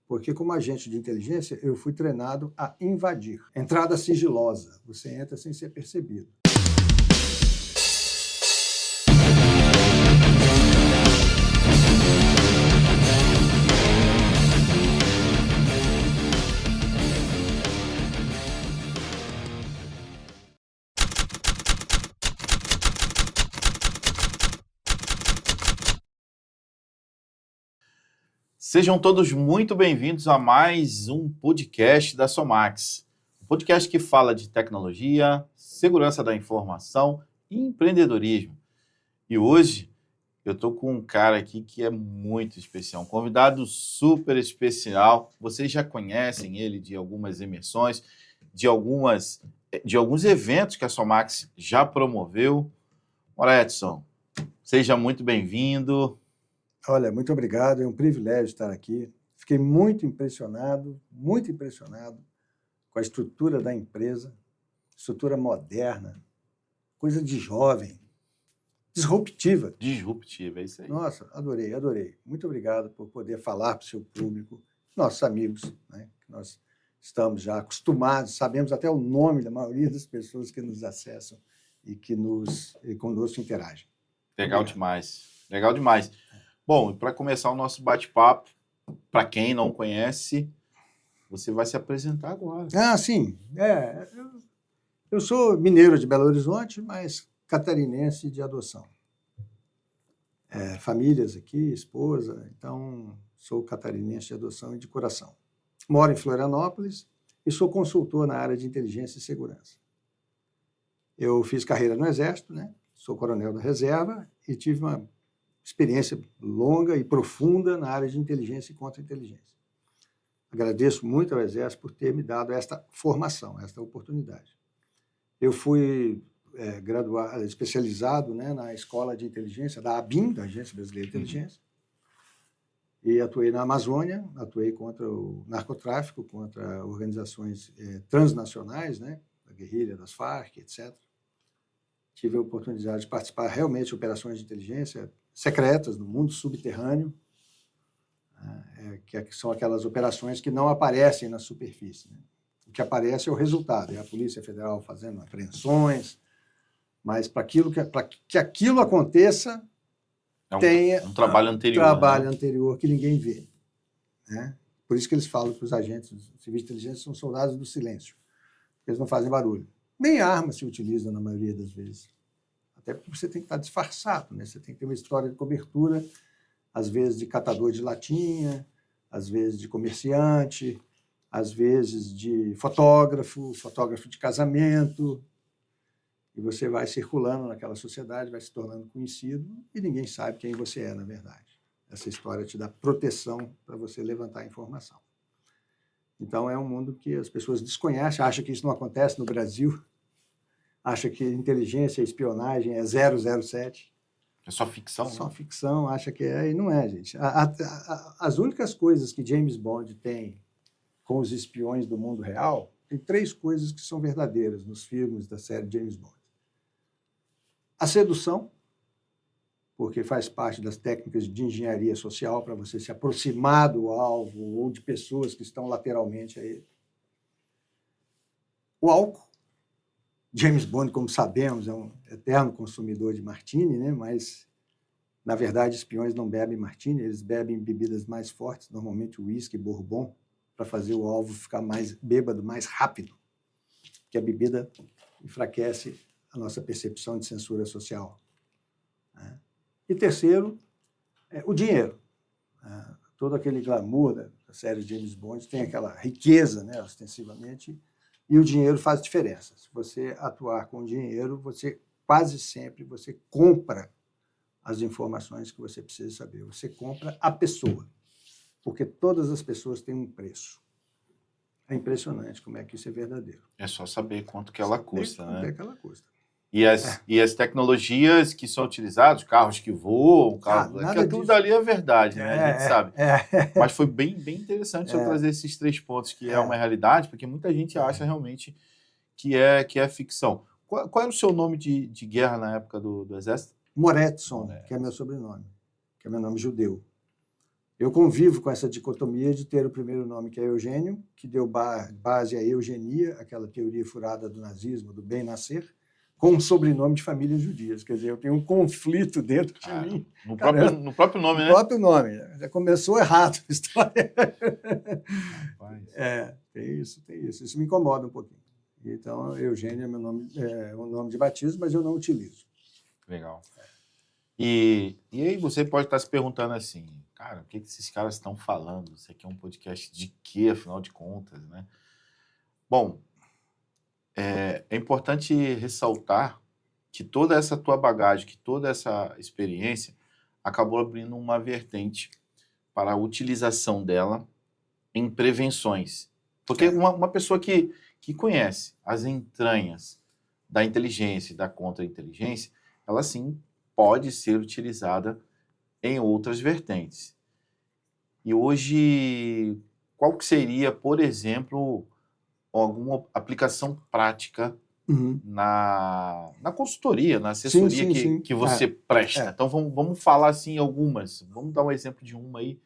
Porque, como agente de inteligência, eu fui treinado a invadir. Entrada sigilosa. Você entra sem ser percebido. Sejam todos muito bem-vindos a mais um podcast da Somax. Um podcast que fala de tecnologia, segurança da informação e empreendedorismo. E hoje eu estou com um cara aqui que é muito especial, um convidado super especial. Vocês já conhecem ele de algumas imersões, de alguns eventos que a Somax já promoveu. Ora, Edson, seja muito bem-vindo. Olha, muito obrigado, é um privilégio estar aqui. Fiquei muito impressionado com a estrutura da empresa, estrutura moderna, coisa de jovem, disruptiva. Disruptiva, é isso aí. Nossa, adorei. Muito obrigado por poder falar para o seu público, nossos amigos, né, que nós estamos já acostumados, sabemos até o nome da maioria das pessoas que nos acessam e que conosco interagem. Legal demais. Bom, e para começar o nosso bate-papo, para quem não conhece, você vai se apresentar agora. Ah, sim. Eu sou mineiro de Belo Horizonte, mas catarinense de adoção. Famílias aqui, esposa, então sou catarinense de adoção e de coração. Moro em Florianópolis e sou consultor na área de inteligência e segurança. Eu fiz carreira no Exército, né? Sou coronel da reserva e tive uma experiência longa e profunda na área de inteligência e contra-inteligência. Agradeço muito ao Exército por ter me dado esta formação, esta oportunidade. Eu fui especializado, né, na Escola de Inteligência da ABIN, da Agência Brasileira de Inteligência, e atuei na Amazônia, atuei contra o narcotráfico, contra organizações transnacionais, né, a guerrilha das Farc, etc. Tive a oportunidade de participar realmente de operações de inteligência secretas no mundo subterrâneo, que são aquelas operações que não aparecem na superfície, né? O que aparece é o resultado, é a Polícia Federal fazendo apreensões, mas para que aquilo aconteça, tem um trabalho anterior. Trabalho anterior que ninguém vê, né? Por isso que eles falam que os agentes civis de inteligência são soldados do silêncio. Eles não fazem barulho. Nem arma se utiliza na maioria das vezes. Até porque você tem que estar disfarçado, né? Você tem que ter uma história de cobertura, às vezes de catador de latinha, às vezes de comerciante, às vezes de fotógrafo de casamento. E você vai circulando naquela sociedade, vai se tornando conhecido e ninguém sabe quem você é, na verdade. Essa história te dá proteção para você levantar a informação. Então, é um mundo que as pessoas desconhecem, acham que isso não acontece no Brasil, acham que inteligência e espionagem é 007. É só ficção? Só ficção, acha que é, e não é, gente. As únicas coisas que James Bond tem com os espiões do mundo real, tem 3 coisas que são verdadeiras nos filmes da série James Bond. A sedução, porque faz parte das técnicas de engenharia social para você se aproximar do alvo ou de pessoas que estão lateralmente a ele. O álcool. James Bond, como sabemos, é um eterno consumidor de martini, né? Mas, na verdade, espiões não bebem martini, eles bebem bebidas mais fortes, normalmente uísque, bourbon, para fazer o alvo ficar mais bêbado, mais rápido, porque a bebida enfraquece a nossa percepção de censura social, né? E terceiro, o dinheiro. Todo aquele glamour da série James Bond tem aquela riqueza, né, ostensivamente, e o dinheiro faz diferença. Se você atuar com dinheiro, quase sempre você compra as informações que você precisa saber. Você compra a pessoa, porque todas as pessoas têm um preço. É impressionante como é que isso é verdadeiro. É só saber quanto que ela custa, né? Quanto é que ela custa. E as tecnologias que são utilizadas, carros que voam, tudo dali é verdade, né? A gente sabe. Mas foi bem interessante eu trazer esses 3 pontos, que é uma realidade, porque muita gente acha realmente que é ficção. Qual era o seu nome de guerra na época do Exército? Moretson, que é meu sobrenome, que é meu nome judeu. Eu convivo com essa dicotomia de ter o primeiro nome, que é Eugênio, que deu base à eugenia, aquela teoria furada do nazismo, do bem-nascer, com um sobrenome de famílias judias. Quer dizer, eu tenho um conflito dentro de mim. No próprio nome, né? No próprio nome. Já começou errado a história. Rapaz. Tem isso. Isso me incomoda um pouquinho. Então, Eugênio é meu nome, o nome de batismo, mas eu não utilizo. Legal. E aí você pode estar se perguntando assim, cara, o que esses caras estão falando? Isso aqui é um podcast de quê, afinal de contas, né? Bom, é importante ressaltar que toda essa tua bagagem, que toda essa experiência acabou abrindo uma vertente para a utilização dela em prevenções. Porque uma pessoa que conhece as entranhas da inteligência e da contra-inteligência, ela sim pode ser utilizada em outras vertentes. E hoje, qual que seria, por exemplo, alguma aplicação prática na consultoria, na assessoria sim. que você presta? Então, vamos falar assim algumas. Vamos dar um exemplo de uma aí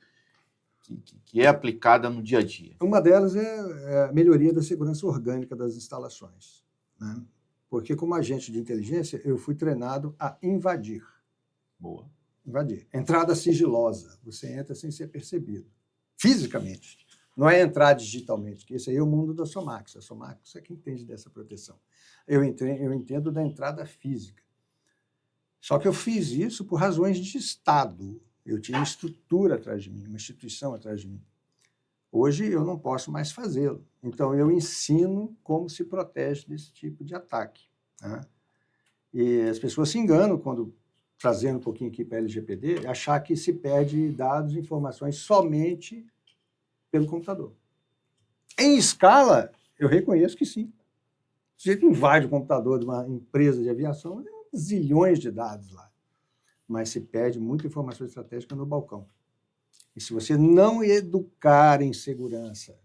que é aplicada no dia a dia. Uma delas é a melhoria da segurança orgânica das instalações, né? Porque, como agente de inteligência, eu fui treinado a invadir. Boa. Invadir. Entrada sigilosa. Você entra sem ser percebido. Fisicamente. Não é entrar digitalmente, que esse aí é o mundo da Somax. A Somax é quem entende dessa proteção. Eu entendo da entrada física. Só que eu fiz isso por razões de Estado. Eu tinha uma estrutura atrás de mim, uma instituição atrás de mim. Hoje eu não posso mais fazê-lo. Então eu ensino como se protege desse tipo de ataque, né? E as pessoas se enganam quando, trazendo um pouquinho aqui para a LGPD, achar que se perde dados e informações somente pelo computador. Em escala, eu reconheço que sim. O sujeito invade o computador de uma empresa de aviação, tem zilhões de dados lá. Mas se perde muita informação estratégica no balcão. E se você não educar em segurança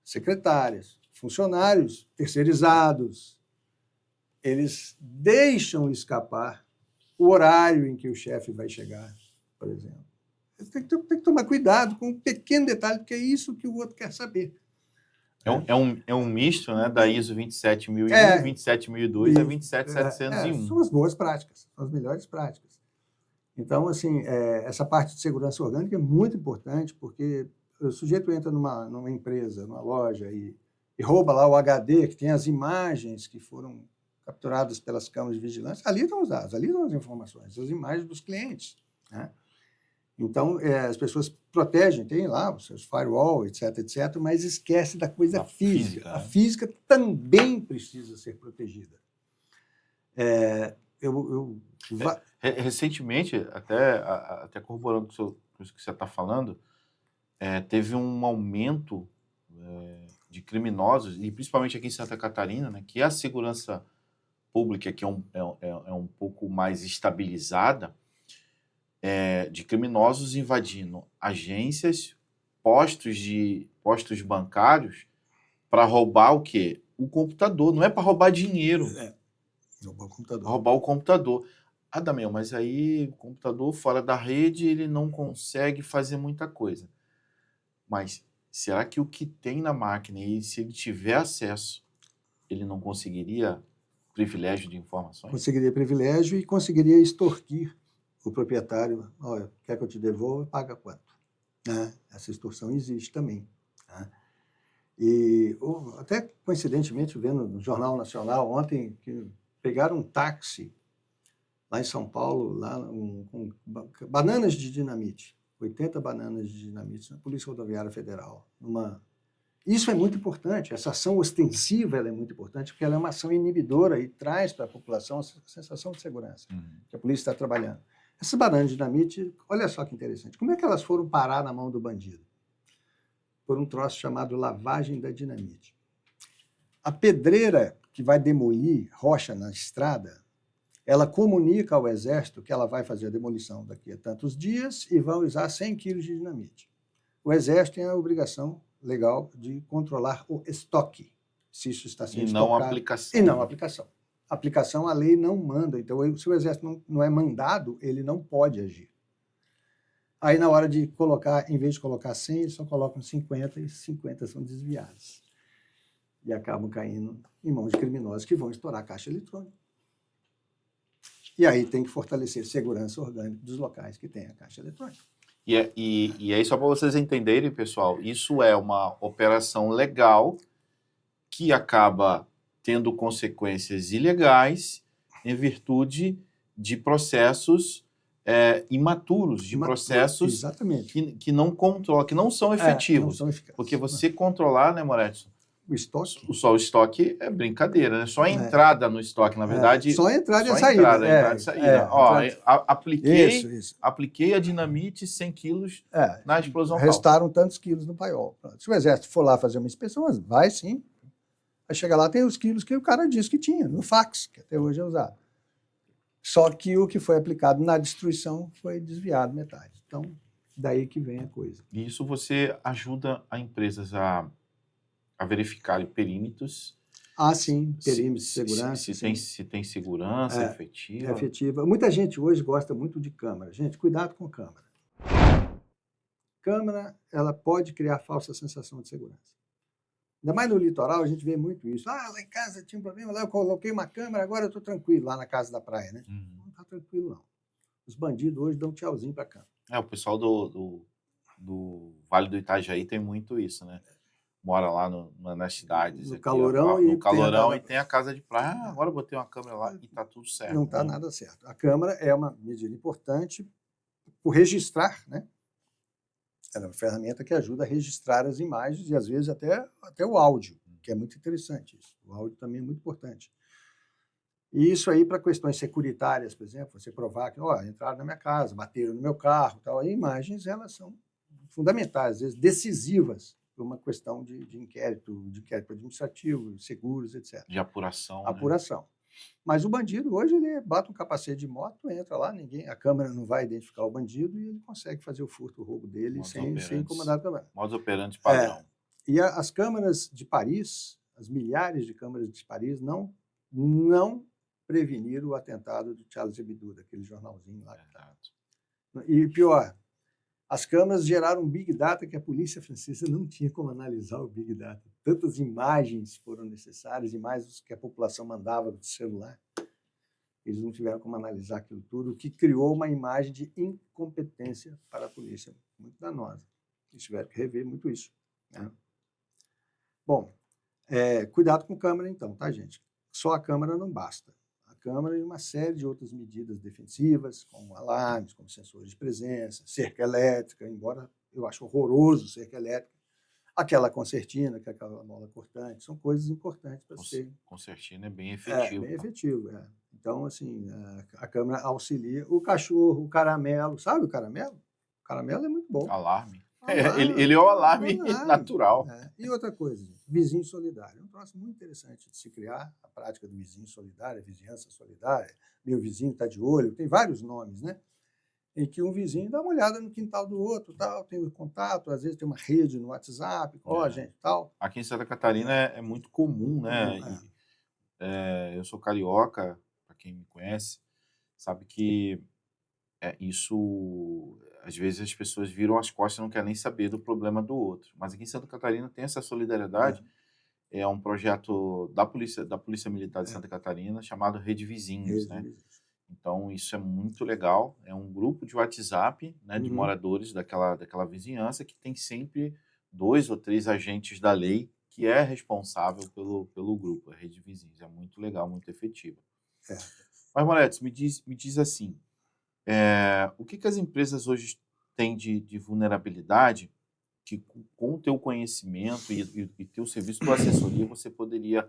secretárias, funcionários terceirizados, eles deixam escapar o horário em que o chefe vai chegar, por exemplo. Tem que tomar cuidado com um pequeno detalhe, porque é isso que o outro quer saber. É um misto, né, da ISO 27001, 27002 e 27701. São as boas práticas, são as melhores práticas. Então, assim, essa parte de segurança orgânica é muito importante, porque o sujeito entra numa empresa, numa loja, e rouba lá o HD, que tem as imagens que foram capturadas pelas câmeras de vigilância. Ali estão os dados, ali estão as informações, as imagens dos clientes, né? Então, as pessoas protegem, tem lá os seus firewall, etc., mas esquece da coisa física. A física também precisa ser protegida. Recentemente, até corroborando com isso que você está falando, teve um aumento de criminosos, e principalmente aqui em Santa Catarina, né, que a segurança pública que é um pouco mais estabilizada, de criminosos invadindo agências, postos bancários, para roubar o quê? O computador. Não é para roubar dinheiro. Roubar o computador. Roubar o computador. Ah, Damião, mas aí o computador fora da rede, ele não consegue fazer muita coisa. Mas será que o que tem na máquina, e se ele tiver acesso, ele não conseguiria privilégio de informações? Conseguiria privilégio e conseguiria extorquir o proprietário. Olha, quer que eu te devolva? Paga quanto? Essa extorsão existe também, né? E até coincidentemente, vendo no Jornal Nacional ontem, que pegaram um táxi lá em São Paulo, lá com bananas de dinamite, 80 bananas de dinamite na Polícia Rodoviária Federal. Isso é muito importante, essa ação ostensiva ela é muito importante, porque ela é uma ação inibidora e traz para a população a sensação de segurança que a polícia está trabalhando. Essas bananas de dinamite, olha só que interessante, como é que elas foram parar na mão do bandido? Por um troço chamado lavagem da dinamite. A pedreira que vai demolir rocha na estrada, ela comunica ao Exército que ela vai fazer a demolição daqui a tantos dias e vai usar 100 quilos de dinamite. O Exército tem a obrigação legal de controlar o estoque, se isso está sendo estocado. E não a aplicação. E não a aplicação. A aplicação, a lei não manda. Então, se o Exército não é mandado, ele não pode agir. Aí, na hora de colocar, em vez de colocar 100, eles só colocam 50 e 50 são desviados. E acabam caindo em mãos de criminosos que vão estourar a caixa eletrônica. E aí tem que fortalecer a segurança orgânica dos locais que tem a caixa eletrônica. E aí, só para vocês entenderem, pessoal, isso é uma operação legal que acaba tendo consequências ilegais em virtude de processos imaturos, de processos exatamente. que não controlam, que não são efetivos. Não são eficazes. Porque você controlar, né, Moretti? O estoque? Só o estoque é brincadeira, né? Só a entrada no estoque, na verdade. Só a entrada e a saída. Entrada e saída. Apliquei a dinamite 100 quilos na explosão. Restaram tantos quilos no paiol. Se o exército for lá fazer uma inspeção, vai sim. Aí chega lá, tem os quilos que o cara disse que tinha, no fax, que até hoje é usado. Só que o que foi aplicado na destruição foi desviado metade. Então, daí que vem a coisa. E isso você ajuda a empresas a verificarem perímetros. Sim, perímetros de segurança. Se tem segurança efetiva. Efetiva. Muita gente hoje gosta muito de câmera. Gente, cuidado com câmera. Câmera, ela pode criar falsa sensação de segurança. Ainda mais no litoral, a gente vê muito isso. Lá em casa tinha um problema, lá eu coloquei uma câmera, agora eu estou tranquilo, lá na casa da praia, né? Não está tranquilo, não. Os bandidos hoje dão tchauzinho para a câmera. O pessoal do Vale do Itajaí tem muito isso, né? Mora lá nas cidades. No calorão, e tem a casa de praia. Agora eu botei uma câmera lá e está tudo certo. Não está nada certo. A câmera é uma medida importante por registrar, né? Ela é uma ferramenta que ajuda a registrar as imagens e, às vezes, até o áudio, que é muito interessante isso. O áudio também é muito importante. E isso aí, para questões securitárias, por exemplo, você provar que entraram na minha casa, bateram no meu carro, tal, aí imagens, elas são fundamentais, às vezes decisivas para uma questão de inquérito administrativo, seguros, etc. De apuração. Apuração. Né? Mas o bandido, hoje, ele bota um capacete de moto, entra lá, a câmera não vai identificar o bandido e ele consegue fazer o furto, o roubo dele sem incomodar a câmera. Modus operandi padrão. E as câmeras de Paris, as milhares de câmeras de Paris, não preveniram o atentado de Charles Hebdo, daquele jornalzinho lá. E pior, as câmeras geraram um Big Data que a polícia francesa não tinha como analisar o Big Data. Tantas imagens foram necessárias, imagens que a população mandava do celular. Eles não tiveram como analisar aquilo tudo, o que criou uma imagem de incompetência para a polícia, muito danosa. Eles tiveram que rever muito isso. Né? Bom, cuidado com câmera então, tá, gente? Só a câmera não basta. Câmara e uma série de outras medidas defensivas, como alarmes, como sensores de presença, cerca elétrica, embora eu acho horroroso cerca elétrica, aquela concertina, que é aquela mola cortante, são coisas importantes para ser... Concertina é bem efetivo. Bem efetivo, Então, assim, a câmera auxilia. O cachorro, o caramelo, sabe o caramelo? O caramelo é muito bom. Alarme. Ele é o alarme natural. E outra coisa, gente, vizinho solidário. É um troço muito interessante de se criar, a prática do vizinho solidário, a vizinhança solidária. Meu vizinho está de olho, tem vários nomes, né? Em que um vizinho dá uma olhada no quintal do outro, tal, tem o contato, às vezes tem uma rede no WhatsApp, gente, tal. Aqui em Santa Catarina é muito comum, né? Eu sou carioca, para quem me conhece, sabe que isso... Às vezes as pessoas viram as costas e não querem nem saber do problema do outro. Mas aqui em Santa Catarina tem essa solidariedade. É um projeto da Polícia Militar de Santa Catarina chamado Rede Vizinhos, né? Então isso é muito legal. É um grupo de WhatsApp, né, de moradores daquela vizinhança que tem sempre 2 ou 3 agentes da lei que é responsável pelo grupo, a Rede Vizinhos. É muito legal, muito efetiva. Mas, Moretti, me diz assim, o que as empresas hoje têm de vulnerabilidade que, com o teu conhecimento e teu serviço de assessoria, você poderia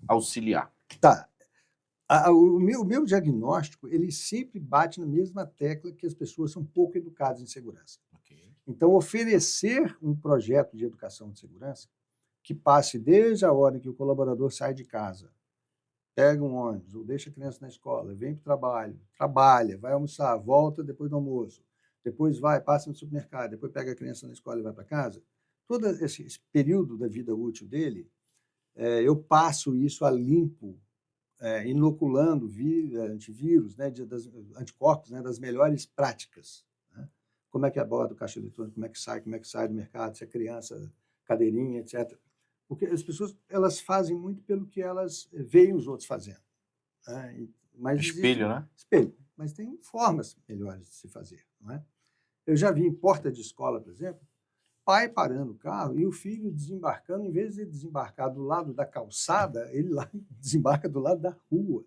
auxiliar? Tá. O meu diagnóstico, ele sempre bate na mesma tecla que as pessoas são pouco educadas em segurança. Okay. Então, oferecer um projeto de educação de segurança que passe desde a hora que o colaborador sai de casa, pega um ônibus ou deixa a criança na escola, vem para o trabalho, trabalha, vai almoçar, volta depois do almoço, depois passa no supermercado, depois pega a criança na escola e vai para casa. Todo esse período da vida útil dele, eu passo isso a limpo, inoculando antivírus, né, anticorpos, né, das melhores práticas, né, como é que aborda o caixa eletrônico, como é que sai do mercado, se é criança, cadeirinha, etc. Porque as pessoas elas fazem muito pelo que elas veem os outros fazendo, né? Mas existe Espelho, né? espelho, mas tem formas melhores de se fazer, não é? Eu já vi em porta de escola, por exemplo, pai parando o carro e o filho desembarcando, em vez de desembarcar do lado da calçada, ele lá desembarca do lado da rua,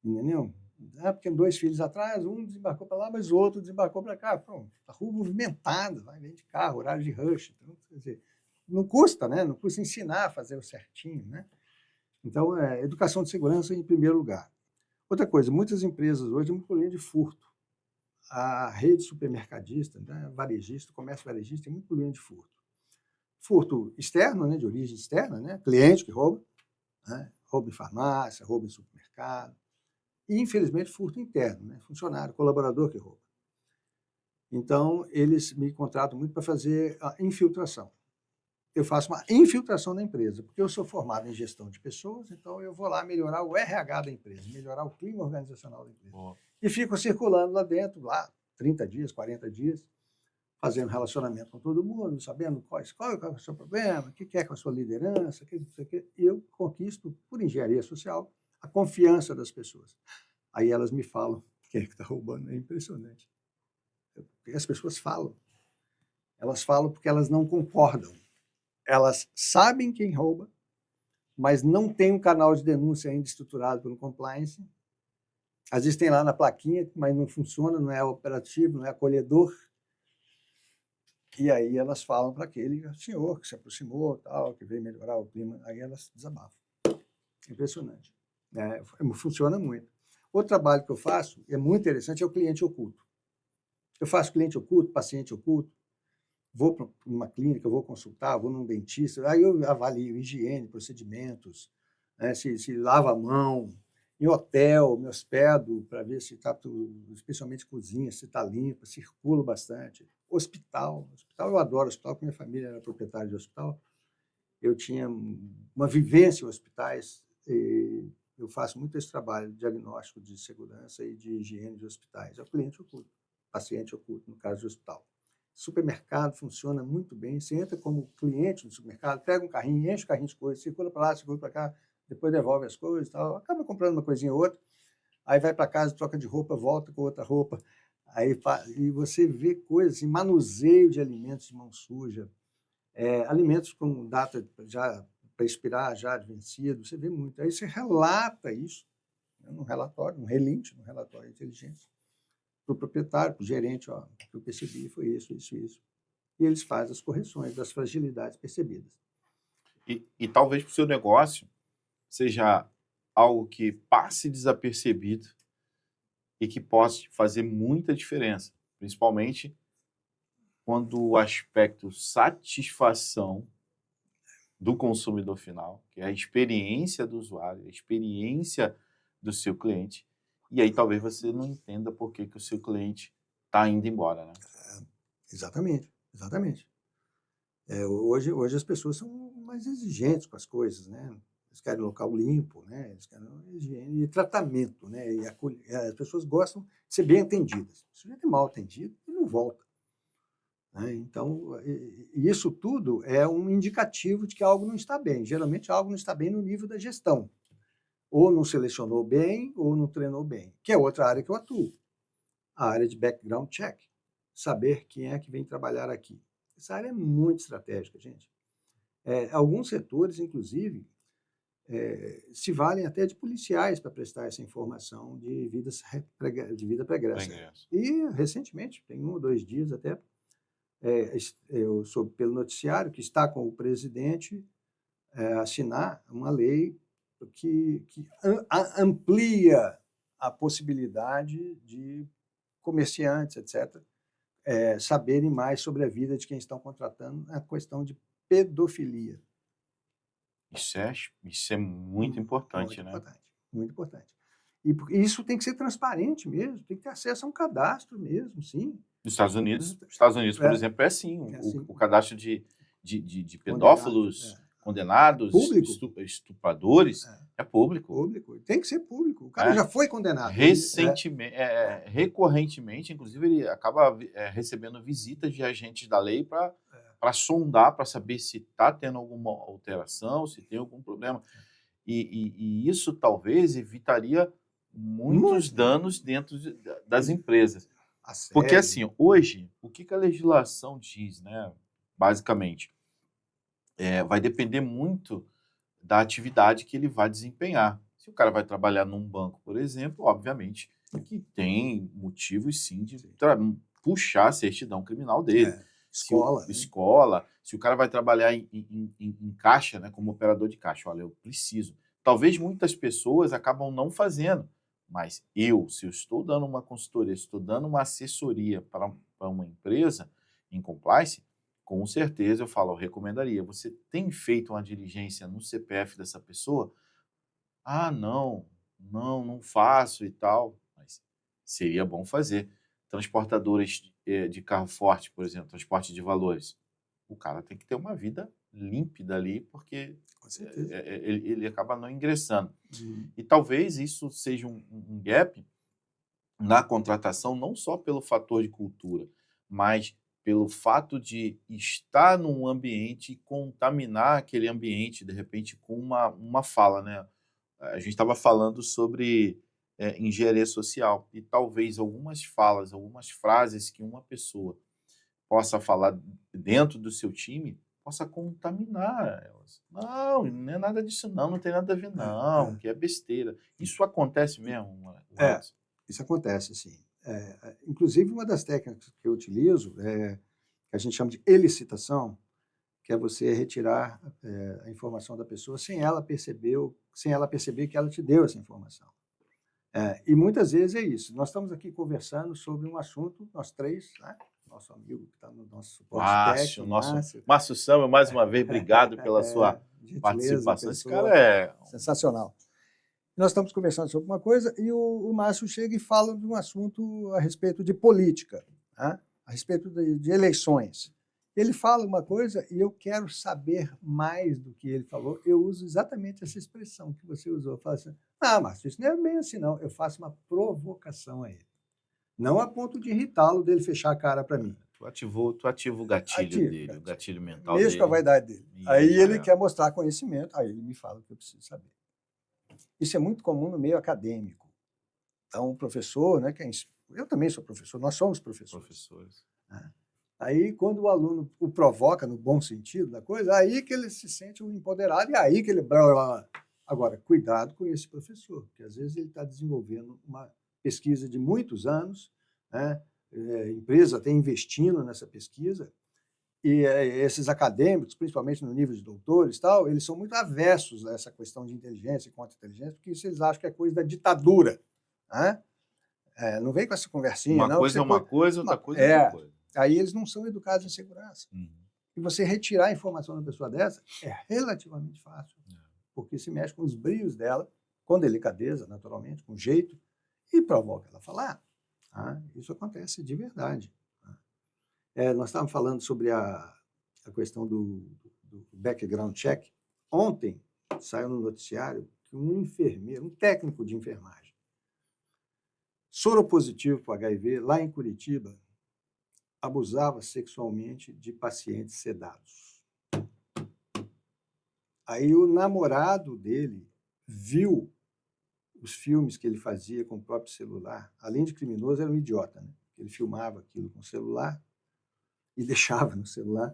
entendeu? Porque tem 2 filhos atrás, um desembarcou para lá, mas o outro desembarcou para cá. Pronto, a rua movimentada, vai vem de carro, horário de rush. Então, quer dizer, não custa, né? Não custa ensinar a fazer o certinho, né? Então, educação de segurança em primeiro lugar. Outra coisa, muitas empresas hoje têm muito problema de furto. A rede supermercadista, né, varejista, comércio varejista, tem muito problema de furto. Furto externo, né, de origem externa, né, cliente que rouba, né, rouba em farmácia, rouba em supermercado. E, infelizmente, furto interno, né, funcionário, colaborador que rouba. Então, eles me contratam muito para fazer a infiltração. Eu faço uma infiltração na empresa, porque eu sou formado em gestão de pessoas, então eu vou lá melhorar o RH da empresa, melhorar o clima organizacional da empresa. Boa. E fico circulando lá dentro, lá 30 dias, 40 dias, fazendo relacionamento com todo mundo, sabendo qual é o seu problema, o que é com a sua liderança, e eu conquisto, por engenharia social, a confiança das pessoas. Aí elas me falam, quem é que está roubando? É impressionante. Porque as pessoas falam. Elas falam porque elas não concordam. Elas sabem quem rouba, mas não tem um canal de denúncia ainda estruturado pelo compliance. Às vezes tem lá na plaquinha, mas não funciona, não é operativo, não é acolhedor. E aí elas falam para aquele senhor que se aproximou, tal, que veio melhorar o clima, aí elas desabafam. Impressionante. Funciona muito. Outro trabalho que eu faço, é muito interessante, é o cliente oculto. Eu faço cliente oculto, paciente oculto, vou para uma clínica, vou consultar, vou num dentista, aí eu avalio higiene, procedimentos, né, se lava a mão, em hotel, me hospedo para ver se está tudo, especialmente cozinha, se está limpa, circulo bastante. Hospital, eu adoro hospital, porque minha família era proprietária de hospital. Eu tinha uma vivência em hospitais, e eu faço muito esse trabalho de diagnóstico de segurança e de higiene de hospitais. É o cliente oculto, paciente oculto, no caso de hospital. Supermercado funciona muito bem. Você entra como cliente no supermercado, pega um carrinho, enche o carrinho de coisas, circula para lá, circula para cá, depois devolve as coisas e tal, acaba comprando uma coisinha ou outra, aí vai para casa, troca de roupa, volta com outra roupa, e você vê coisas assim, manuseio de alimentos de mão suja, alimentos com data já para expirar, já de vencido, você vê muito. Aí você relata isso, né, num relatório, num relinte, num relatório de inteligência, para o proprietário, para o gerente, ó, o que eu percebi foi isso, isso, isso. E eles fazem as correções das fragilidades percebidas. E talvez para o seu negócio seja algo que passe desapercebido e que possa fazer muita diferença, principalmente quando o aspecto satisfação do consumidor final, que é a experiência do usuário, a experiência do seu cliente, e aí talvez você não entenda por que o seu cliente está indo embora, né? Exatamente, exatamente. Hoje as pessoas são mais exigentes com as coisas, né? Eles querem local limpo, né? Eles querem higiene e tratamento, né? As pessoas gostam de ser bem atendidas. Se o sujeito é mal atendido, ele não volta, né? Então, isso tudo é um indicativo de que algo não está bem. Geralmente, algo não está bem no nível da gestão. Ou não selecionou bem, ou não treinou bem, que é outra área que eu atuo. A área de background check. Saber quem é que vem trabalhar aqui. Essa área é muito estratégica, gente. Alguns setores, inclusive, se valem até de policiais para prestar essa informação de vida pregressa. E, recentemente, tem 1 ou 2 dias até, eu soube pelo noticiário que está com o presidente assinar uma lei que amplia a possibilidade de comerciantes, etc., saberem mais sobre a vida de quem estão contratando, a questão de pedofilia. Isso é muito importante, muito né? Importante, muito importante. E isso tem que ser transparente mesmo, tem que ter acesso a um cadastro mesmo, sim. Nos Estados Unidos, por exemplo, é assim. O cadastro de pedófilos condenados, Público. estupradores, é público. Público. Tem que ser público. O cara já foi condenado. Recentemente, recorrentemente, inclusive, ele acaba recebendo visitas de agentes da lei para sondar, para saber se está tendo alguma alteração, se tem algum problema. E isso talvez evitaria muitos danos dentro das empresas. Porque, assim, hoje, o que a legislação diz, né? Basicamente, vai depender muito da atividade que ele vai desempenhar. Se o cara vai trabalhar num banco, por exemplo, obviamente que tem motivos, sim, de puxar a certidão criminal dele. Escola. Se o cara vai trabalhar em caixa, né, como operador de caixa, olha, eu preciso. Talvez muitas pessoas acabam não fazendo, mas se eu estou dando uma consultoria, estou dando uma assessoria para uma empresa em compliance, com certeza eu recomendaria. Você tem feito uma diligência no CPF dessa pessoa? Ah, não faço e tal. Mas seria bom fazer. Transportadores de carro forte, por exemplo, transporte de valores. O cara tem que ter uma vida límpida ali, porque ele acaba não ingressando. E talvez isso seja um gap na contratação, não só pelo fator de cultura, mas pelo fato de estar num ambiente e contaminar aquele ambiente, de repente, com uma fala, né? A gente estava falando sobre engenharia social, e talvez algumas falas, algumas frases que uma pessoa possa falar dentro do seu time, possa contaminar elas. Não é nada disso não tem nada a ver não, que é besteira. Isso acontece mesmo? Isso acontece, sim. Inclusive, uma das técnicas que eu utilizo que a gente chama de elicitação, que é você retirar a informação da pessoa sem ela perceber que ela te deu essa informação. E muitas vezes é isso. Nós estamos aqui conversando sobre um assunto, nós três, né? Nosso amigo que está no nosso suporte técnico, Márcio Samba, mais uma vez, obrigado pela sua participação. Esse cara é sensacional. Nós estamos conversando sobre uma coisa e o Márcio chega e fala de um assunto a respeito de política, né? A respeito de eleições. Ele fala uma coisa e eu quero saber mais do que ele falou. Eu uso exatamente essa expressão que você usou. Eu falo assim, Márcio, isso não é bem assim, não. Eu faço uma provocação a ele. Não a ponto de irritá-lo, dele fechar a cara para mim. Tu ativa o gatilho dele, o gatilho mental dele. Mesmo com a vaidade dele. Aí ele quer mostrar conhecimento, aí ele me fala o que eu preciso saber. Isso é muito comum no meio acadêmico. Então, o professor, né, eu também sou professor, nós somos professores. Aí, quando o aluno o provoca, no bom sentido da coisa, aí que ele se sente um empoderado e aí que ele... Agora, cuidado com esse professor, porque às vezes ele está desenvolvendo uma pesquisa de muitos anos, né? A empresa está investindo nessa pesquisa, e esses acadêmicos, principalmente no nível de doutores, eles são muito avessos a essa questão de inteligência e contra-inteligência, porque isso eles acham que é coisa da ditadura. Né? Não vem com essa conversinha. Uma coisa é uma coisa, outra coisa é outra coisa. Aí eles não são educados em segurança. E você retirar a informação da pessoa dessa é relativamente fácil, porque se mexe com os brios dela, com delicadeza, naturalmente, com jeito, e provoca ela a falar. Isso acontece de verdade. Nós estávamos falando sobre a questão do background check. Ontem saiu no noticiário que um enfermeiro, um técnico de enfermagem, soropositivo para o HIV, lá em Curitiba, abusava sexualmente de pacientes sedados. Aí o namorado dele viu os filmes que ele fazia com o próprio celular. Além de criminoso, era um idiota, né? Ele filmava aquilo com o celular e deixava no celular.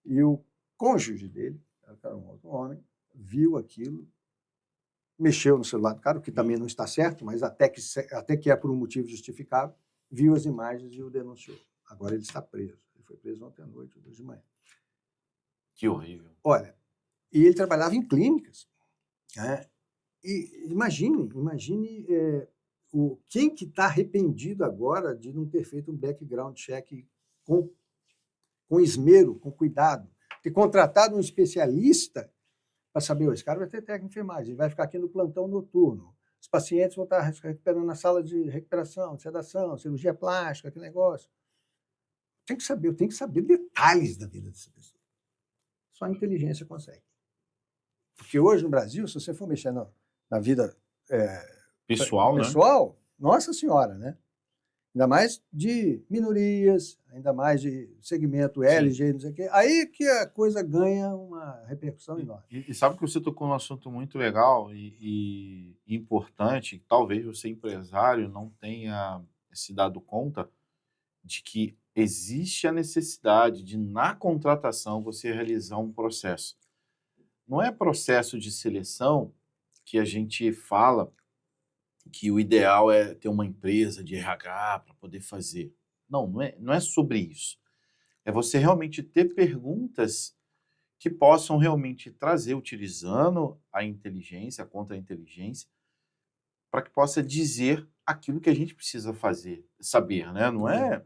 E o cônjuge dele, era um outro homem, viu aquilo, mexeu no celular do cara, o que também não está certo, mas até que é por um motivo justificável, viu as imagens e o denunciou. Agora ele está preso. Ele foi preso ontem à noite, hoje de manhã. Que horrível. Olha, e ele trabalhava em clínicas. E imagine quem que está arrependido agora de não ter feito um background check com esmero, com cuidado, ter contratado um especialista para saber, esse cara vai ter técnico de enfermagem, ele vai ficar aqui no plantão noturno, os pacientes vão estar recuperando na sala de recuperação, de sedação, cirurgia plástica, aquele negócio. Eu tenho que saber detalhes da vida dessa pessoa. Só a inteligência consegue. Porque hoje no Brasil, se você for mexer na vida Pessoal, né? pessoal, nossa senhora, né? Ainda mais de minorias, ainda mais de segmento LG, não sei o quê. Aí que a coisa ganha uma repercussão enorme. E sabe que você tocou num assunto muito legal e importante, que talvez você, empresário, não tenha se dado conta de que existe a necessidade de, na contratação, você realizar um processo. Não é processo de seleção que a gente fala que o ideal é ter uma empresa de RH para poder fazer. Não é sobre isso. É você realmente ter perguntas que possam realmente trazer, utilizando a inteligência, a contra-inteligência, para que possa dizer aquilo que a gente precisa fazer, saber, né? Não é?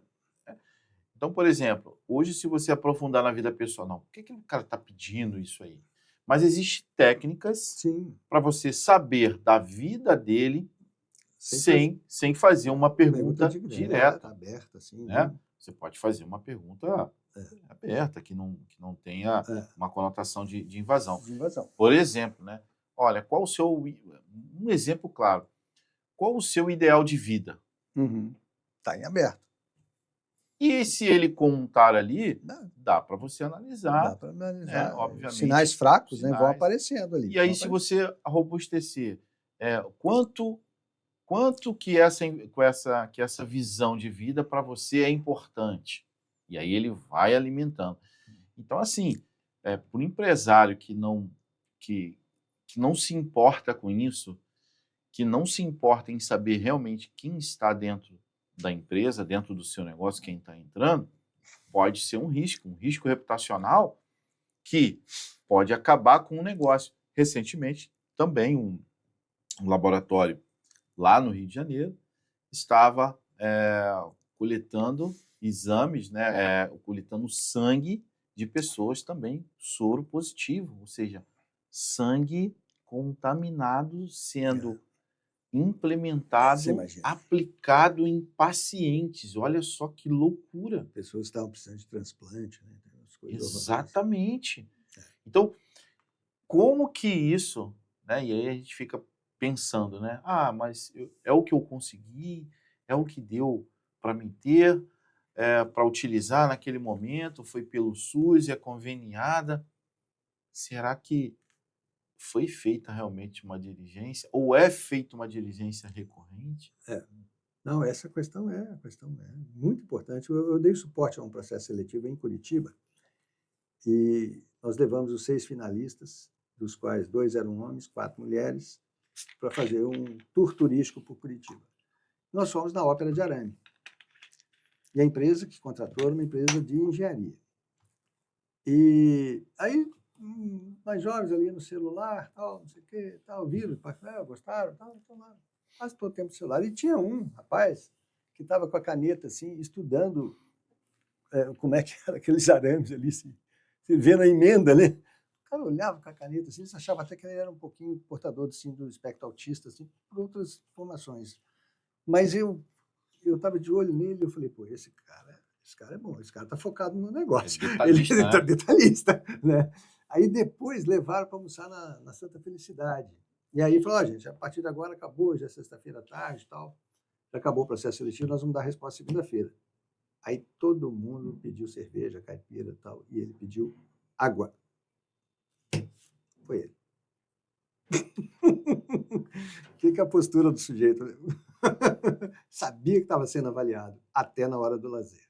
Então, por exemplo, hoje, se você aprofundar na vida pessoal, não, por que o cara está pedindo isso aí? Mas existem técnicas Sim. para você saber da vida dele Sem sem fazer uma pergunta direta, aberta, assim, né? Você pode fazer uma pergunta aberta, que não tenha uma conotação de invasão. de invasão. Por exemplo, né? Olha, qual o seu... Um exemplo claro. Qual o seu ideal de vida? Está em aberto. E se ele contar ali, dá para você analisar. Dá para analisar. Obviamente, sinais fracos, né, vão aparecendo ali. E aí, se você robustecer, quanto que essa visão de vida para você é importante? E aí ele vai alimentando. Então, assim, para o empresário que não se importa com isso, que não se importa em saber realmente quem está dentro da empresa, dentro do seu negócio, quem está entrando, pode ser um risco reputacional que pode acabar com o negócio. Recentemente, também um laboratório lá no Rio de Janeiro estava coletando exames, né, coletando sangue de pessoas também soro positivo, ou seja, sangue contaminado sendo implementado, aplicado em pacientes. Olha só que loucura. Pessoas estavam precisando de transplante, né? Exatamente. Então, como que isso, né? E aí a gente fica pensando, né? Mas é o que eu consegui, é o que deu para me ter, para utilizar naquele momento, foi pelo SUS, é conveniada. Será que foi feita realmente uma diligência? Ou é feita uma diligência recorrente? Não, essa questão é muito importante. Eu dei suporte a um processo seletivo em Curitiba e nós levamos os 6 finalistas, dos quais 2 eram homens, 4 mulheres, para fazer um tour turístico por Curitiba. Nós fomos na Ópera de Arame. E a empresa que contratou era uma empresa de engenharia. E aí, mais jovens ali no celular, tal, não sei o quê, tal, viram, gostaram, tal, tomaram quase todo o tempo no celular. E tinha um rapaz que estava com a caneta, assim, estudando como é que era aqueles arames ali, assim, vendo a emenda, né? O cara olhava com a caneta, assim, você achava até que ele era um pouquinho portador, assim, do espectro autista, assim, por outras informações. Mas eu estava de olho nele, eu falei, pô, esse cara é bom, esse cara está focado no negócio. Ele está detalhista, né? Aí depois levaram para almoçar na Santa Felicidade. E aí falou, gente, a partir de agora acabou, já é sexta-feira à tarde e tal, já acabou o processo seletivo, nós vamos dar a resposta segunda-feira. Aí todo mundo pediu cerveja, caipira e tal, e ele pediu água. Foi ele. O que é a postura do sujeito? Sabia que estava sendo avaliado, até na hora do lazer.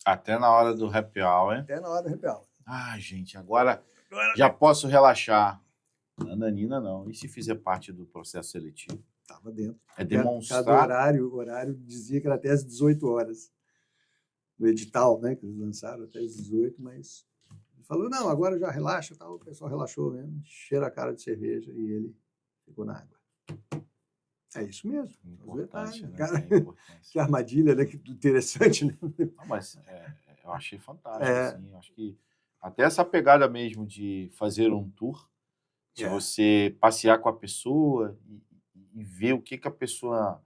Até na hora do happy hour, hein? Até na hora do happy hour. Gente, agora já posso relaxar. Nananina não. E se fizer parte do processo seletivo? Estava dentro. É demonstrar... O horário dizia que era até às 18 horas. No edital, né, que eles lançaram até às 18, mas ele falou, não, agora já relaxa, tal. O pessoal relaxou mesmo, cheira a cara de cerveja e ele ficou na água. É isso mesmo. Importante, né? Cara, que armadilha, né? Que interessante, né? Não, mas eu achei fantástico, assim. Eu acho que até essa pegada mesmo de fazer um tour, de você passear com a pessoa e ver o que a pessoa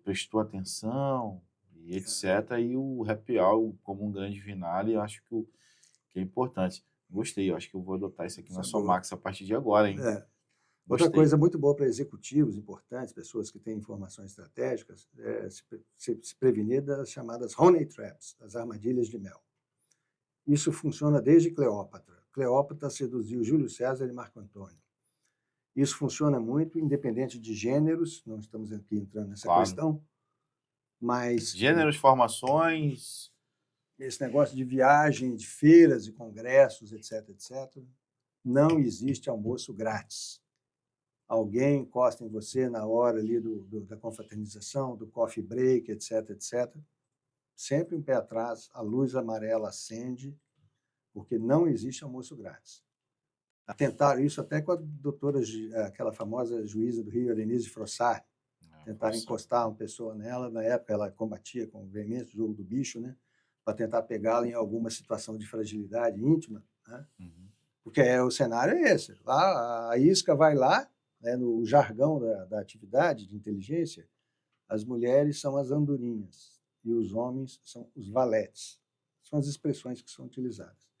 prestou atenção, e etc. E o happy hour como um grande vinagre, eu acho que que é importante. Gostei, eu acho que eu vou adotar isso aqui Isso na é Somax a partir de agora, hein? Outra Gostei. coisa muito boa para executivos importantes, pessoas que têm informações estratégicas, é se prevenir das chamadas honey traps, as armadilhas de mel. Isso funciona desde Cleópatra. Cleópatra seduziu Júlio César e Marco Antônio. Isso funciona muito, independente de gêneros, não estamos aqui entrando nessa Claro. questão, mas Gêneros, formações, esse negócio de viagem, de feiras, de congressos, etc., etc., não existe almoço grátis. Alguém encosta em você na hora ali da confraternização, do coffee break, etc., etc., sempre um pé atrás, a luz amarela acende, porque não existe almoço grátis. Tentaram isso até com a doutora, aquela famosa juíza do Rio, Denise Frossard, tentaram encostar uma pessoa nela, na época ela combatia com veemência o jogo do bicho, né, para tentar pegá-la em alguma situação de fragilidade íntima, né? Porque o cenário é esse, lá, a isca vai lá, né, no jargão da atividade de inteligência, as mulheres são as andorinhas e os homens são os valetes. São as expressões que são utilizadas.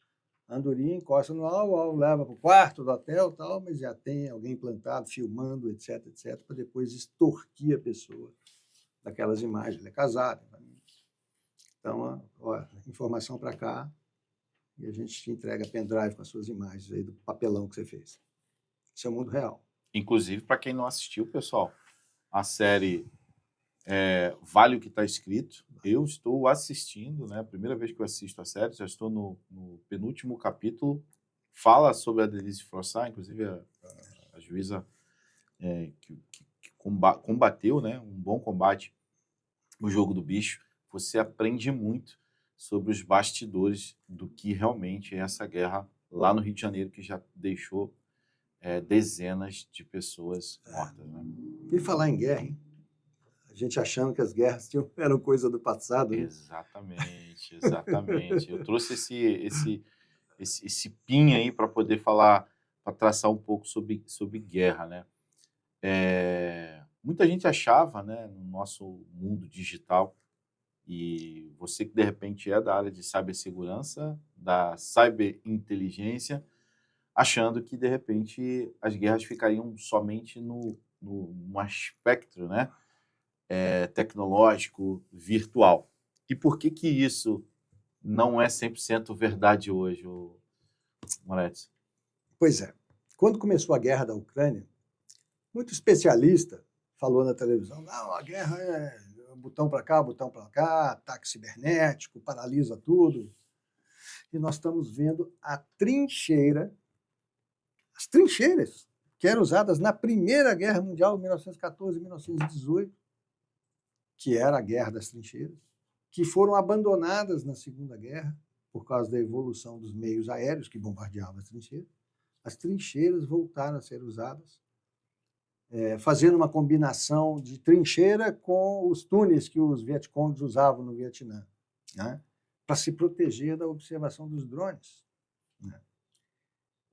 A andorinha encosta no alvo, leva para o quarto do hotel, tal, mas já tem alguém plantado, filmando, etc., etc., para depois extorquir a pessoa daquelas imagens. Ele é casado. Então, ó, informação para cá e a gente te entrega pendrive com as suas imagens aí do papelão que você fez. Isso é o mundo real. Inclusive, para quem não assistiu, pessoal, a série Vale o que está escrito. Eu estou assistindo, né? A primeira vez que eu assisto a série, já estou no penúltimo capítulo. Fala sobre a Denise Frossard, inclusive a juíza que combateu, né? Um bom combate no jogo do bicho. Você aprende muito sobre os bastidores do que realmente é essa guerra lá no Rio de Janeiro, que já deixou dezenas de pessoas mortas. Né? E falar em guerra, hein? A gente achando que as guerras eram coisa do passado. Né? Exatamente, exatamente. Eu trouxe esse pin aí para poder falar, para traçar um pouco sobre guerra, né? Muita gente achava, né, no nosso mundo digital, e você que de repente é da área de cibersegurança, da cyberinteligência, achando que de repente as guerras ficariam somente no aspecto, né, tecnológico, virtual. E por que isso não é 100% verdade hoje, Moretti? Pois é. Quando começou a guerra da Ucrânia, muito especialista falou na televisão, não, a guerra é botão para cá, ataque cibernético, paralisa tudo. E nós estamos vendo a trincheira, as trincheiras que eram usadas na Primeira Guerra Mundial, 1914 e 1918, que era a Guerra das Trincheiras, que foram abandonadas na Segunda Guerra por causa da evolução dos meios aéreos que bombardeavam as trincheiras. As trincheiras voltaram a ser usadas, fazendo uma combinação de trincheira com os túneis que os Vietcongs usavam no Vietnã, né, para se proteger da observação dos drones. Né.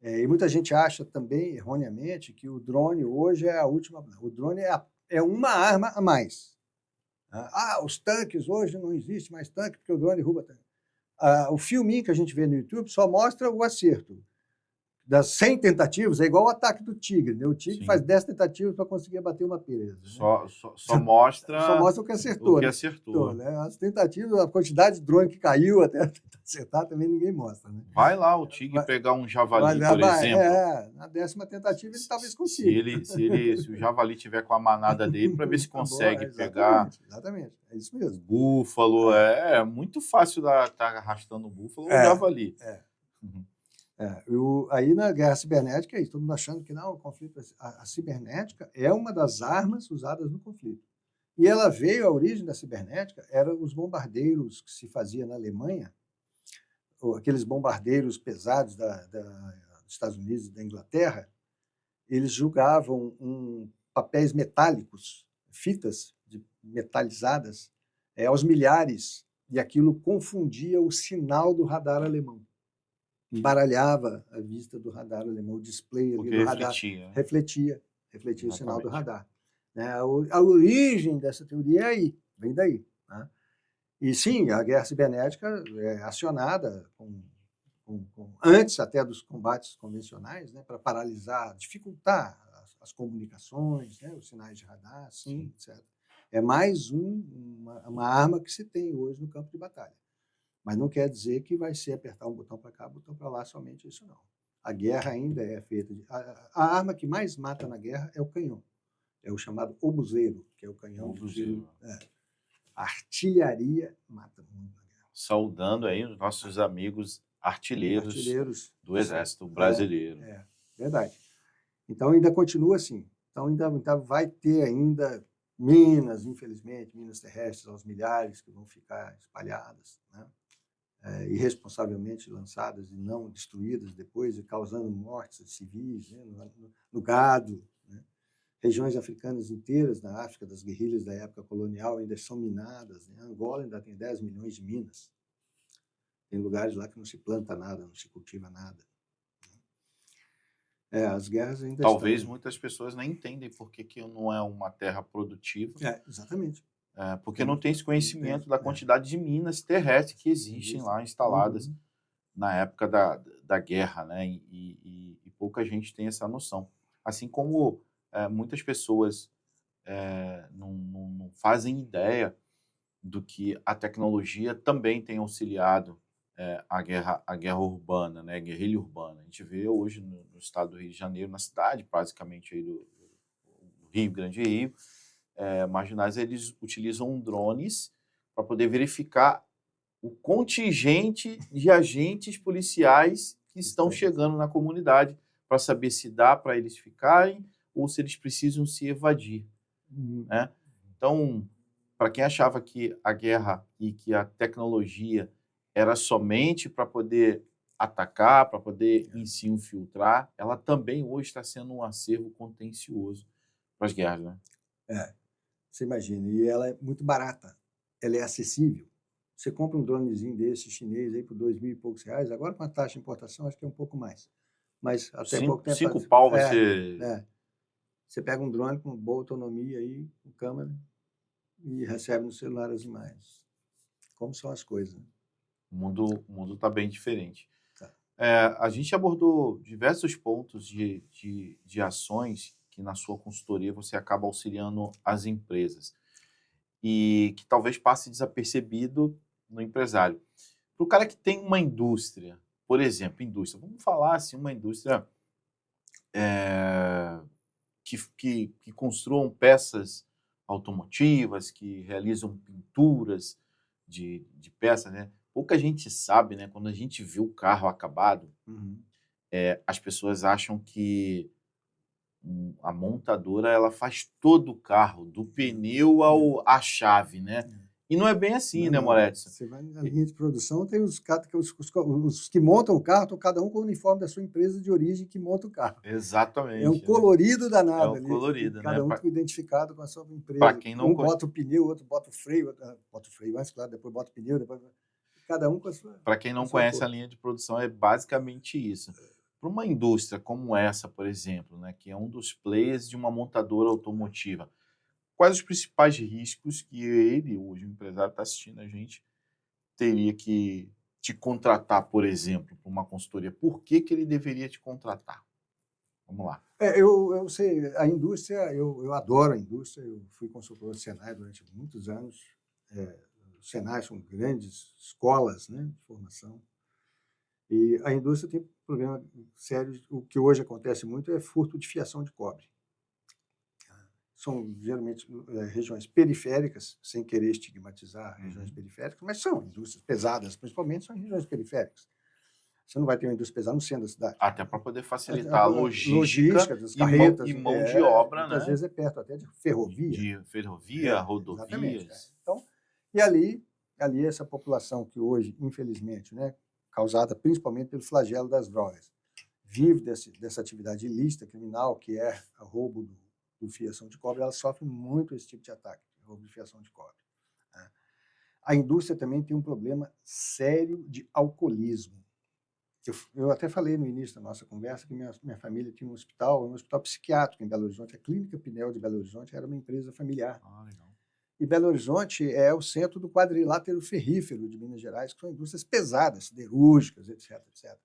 E muita gente acha também, erroneamente, que o drone hoje é a última... O drone é uma arma a mais. Os tanques hoje não existe mais tanque porque o drone derruba tanque. O filminho que a gente vê no YouTube só mostra o acerto. Das 100 tentativas, é igual o ataque do tigre. Né? O tigre faz 10 tentativas para conseguir abater uma presa. Né? Só mostra o que acertou. O que acertou. Né? As tentativas, a quantidade de drone que caiu até acertar também ninguém mostra. Né? Vai lá o tigre pegar um javali, por exemplo. Na 10ª tentativa ele talvez consiga. Se o javali tiver com a manada dele, para ver se consegue pegar. Exatamente, é isso mesmo. Búfalo, é muito fácil estar arrastando o búfalo ou o javali. Aí na guerra cibernética é isso, todo mundo achando que não, o conflito, a cibernética é uma das armas usadas no conflito. E ela veio, a origem da cibernética eram os bombardeiros que se fazia na Alemanha, aqueles bombardeiros pesados dos Estados Unidos e da Inglaterra, eles jogavam papéis metálicos, fitas metalizadas, aos milhares, e aquilo confundia o sinal do radar alemão. Embaralhava a vista do radar alemão, o display ali do radar refletia o sinal do radar. A origem dessa teoria é aí, vem daí. Né? E sim, a guerra cibernética é acionada com antes até dos combates convencionais, né, para paralisar, dificultar as comunicações, né, os sinais de radar, sim, etc. É mais uma arma que se tem hoje no campo de batalha. Mas não quer dizer que vai ser apertar um botão para cá, um botão para lá, somente isso não. A guerra ainda é feita de... A arma que mais mata na guerra é o canhão. É o chamado obuseiro, que é o canhão de tiro. A artilharia mata muito na guerra. Saudando aí os nossos amigos artilheiros do Exército Brasileiro. Verdade. Então ainda continua assim. Então ainda vai ter ainda minas, infelizmente, minas terrestres aos milhares que vão ficar espalhadas, né? Irresponsavelmente lançadas e não destruídas depois, e causando mortes civis, né, no gado. Né? Regiões africanas inteiras na África, das guerrilhas da época colonial, ainda são minadas. Né? Angola ainda tem 10 milhões de minas. Tem lugares lá que não se planta nada, não se cultiva nada. As guerras ainda Talvez estão... muitas pessoas nem entendem por que não é uma terra produtiva. Exatamente. Porque não tem esse conhecimento da quantidade de minas terrestres que existem lá instaladas na época da guerra, né? E pouca gente tem essa noção. Assim como muitas pessoas não fazem ideia do que a tecnologia também tem auxiliado a guerra urbana, né? Guerrilha urbana. A gente vê hoje no estado do Rio de Janeiro, na cidade, basicamente, aí do Rio, Grande Rio, marginais, eles utilizam drones para poder verificar o contingente de agentes policiais que estão chegando na comunidade, para saber se dá para eles ficarem ou se eles precisam se evadir. Né? Então, para quem achava que a guerra e que a tecnologia era somente para poder atacar, para poder em si infiltrar, ela também hoje está sendo um acervo contencioso para as guerras, né? Você imagina, e ela é muito barata, ela é acessível. Você compra um dronezinho desse chinês aí por R$2.000 e poucos, agora com a taxa de importação acho que é um pouco mais. Mas até pouco tempo... 5 pau você... Você pega um drone com boa autonomia aí, com câmera, e recebe no celular as imagens. Como são as coisas, né? O mundo está bem diferente. Tá. A gente abordou diversos pontos de ações que na sua consultoria você acaba auxiliando as empresas e que talvez passe desapercebido no empresário. Para o cara que tem uma indústria, por exemplo, vamos falar assim, uma indústria que construam peças automotivas, que realizam pinturas de peças, né? Pouca gente sabe, né? Quando a gente vê o carro acabado, as pessoas acham que a montadora ela faz todo o carro, do pneu à chave, né? E não é bem assim, né, Moretz? Você vai na linha de produção, tem os que montam o carro, cada um com o uniforme da sua empresa de origem que monta o carro. Exatamente. É um colorido danado ali. Colorido, cada né? um identificado com a sua empresa. Para quem não bota o pneu, outro bota o freio, bota o freio antes, claro, depois bota o pneu, depois... Cada um com a sua... Para quem não conhece a linha de produção, é basicamente isso. Para uma indústria como essa, por exemplo, né, que é um dos players de uma montadora automotiva, quais os principais riscos que ele, hoje, o empresário está assistindo a gente, teria que te contratar, por exemplo, para uma consultoria? Por que ele deveria te contratar? Vamos lá. Eu sei, a indústria, eu adoro a indústria, eu fui consultor do Senai durante muitos anos. O Senai são grandes escolas, né, de formação. E a indústria tem problema sério. O que hoje acontece muito é furto de fiação de cobre. São geralmente regiões periféricas, sem querer estigmatizar regiões periféricas, mas são indústrias pesadas, principalmente são regiões periféricas. Você não vai ter uma indústria pesada no centro da cidade. Até para poder facilitar a logística das carretas, e mão de obra, muitas vezes é perto até de ferrovia. De ferrovia, rodovias. Exatamente. Então, e ali essa população que hoje, infelizmente, né, causada principalmente pelo flagelo das drogas, vive dessa atividade ilícita, criminal, que é o roubo do fiação de cobre, ela sofre muito esse tipo de ataque, roubo de fiação de cobre. A indústria também tem um problema sério de alcoolismo. Eu até falei no início da nossa conversa que minha família tinha um hospital psiquiátrico em Belo Horizonte. A Clínica Pinel de Belo Horizonte era uma empresa familiar. Legal. E Belo Horizonte é o centro do quadrilátero ferrífero de Minas Gerais, que são indústrias pesadas, siderúrgicas, etc, etc.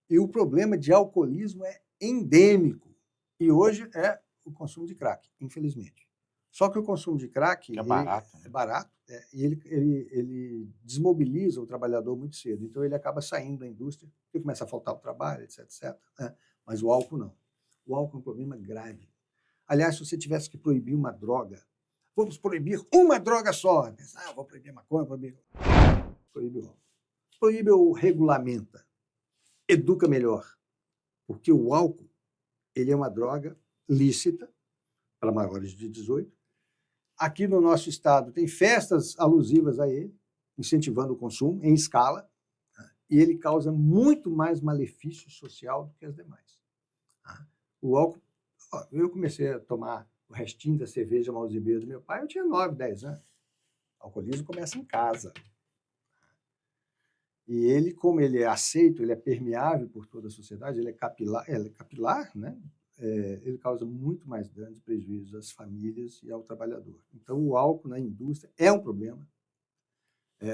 E o problema de alcoolismo é endêmico. E hoje é o consumo de crack, infelizmente. Só que o consumo de crack Que é barato, né? é barato, e ele desmobiliza o trabalhador muito cedo. Então, ele acaba saindo da indústria, porque começa a faltar o trabalho, etc, etc. Né? Mas o álcool não. O álcool é um problema grave. Aliás, se você tivesse que proibir uma droga, vamos proibir uma droga só. Vou proibir a maconha, proíbe o álcool. Proíbe ou regulamenta. Educa melhor. Porque o álcool ele é uma droga lícita para maiores de 18. Aqui no nosso estado tem festas alusivas a ele, incentivando o consumo em escala, e ele causa muito mais malefício social do que as demais. O álcool, eu comecei a tomar o restinho da cerveja Malzibeira do meu pai, eu tinha 9, 10 anos. O alcoolismo começa em casa. E ele, como ele é aceito, ele é permeável por toda a sociedade, ele é capilar, né? Ele causa muito mais danos e prejuízos às famílias e ao trabalhador. Então, o álcool na indústria é um problema.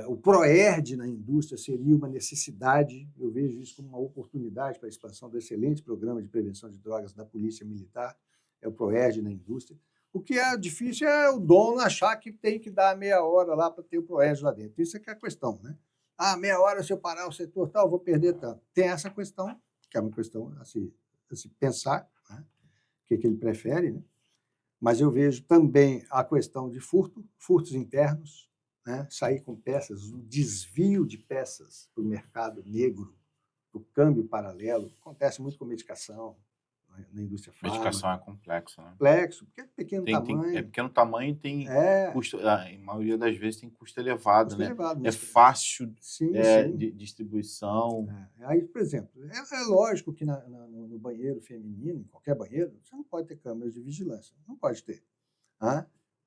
O PROERD na indústria seria uma necessidade, eu vejo isso como uma oportunidade para a expansão do excelente programa de prevenção de drogas da Polícia Militar, é o PROERD na indústria. O que é difícil é o dono achar que tem que dar meia hora lá para ter o PROERD lá dentro. Isso é que é a questão, né? Meia hora se eu parar o setor tal, vou perder tanto. Tem essa questão, que é uma questão a se pensar, né? O que ele prefere, né? Mas eu vejo também a questão de furtos internos, né? Sair com peças, o desvio de peças para o mercado negro, para o câmbio paralelo, acontece muito com medicação, na indústria fármaca. Medicação é complexo, né? Complexo, porque é pequeno tamanho. É pequeno tamanho, tem custo, a maioria das vezes tem custo elevado, Custo né? elevado, É fácil sim. de distribuição. Aí, por exemplo, é lógico que no banheiro feminino, em qualquer banheiro, você não pode ter câmeras de vigilância, não pode ter.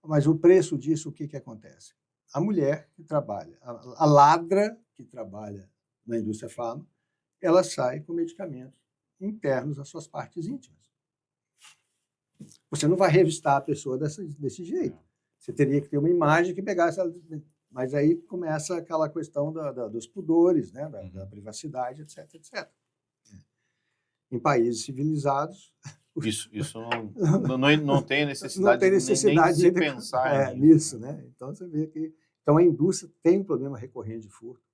Mas o preço disso, o que acontece? A mulher que trabalha, a ladra que trabalha na indústria farma, ela sai com medicamentos internos às suas partes íntimas. Você não vai revistar a pessoa desse jeito. Você teria que ter uma imagem que pegasse ela. Mas aí começa aquela questão dos pudores, né? da privacidade, etc, etc. Em países civilizados... Isso não tem necessidade, nem de se pensar nisso. Né? Então, você vê que... Então, a indústria tem um problema recorrente de furto,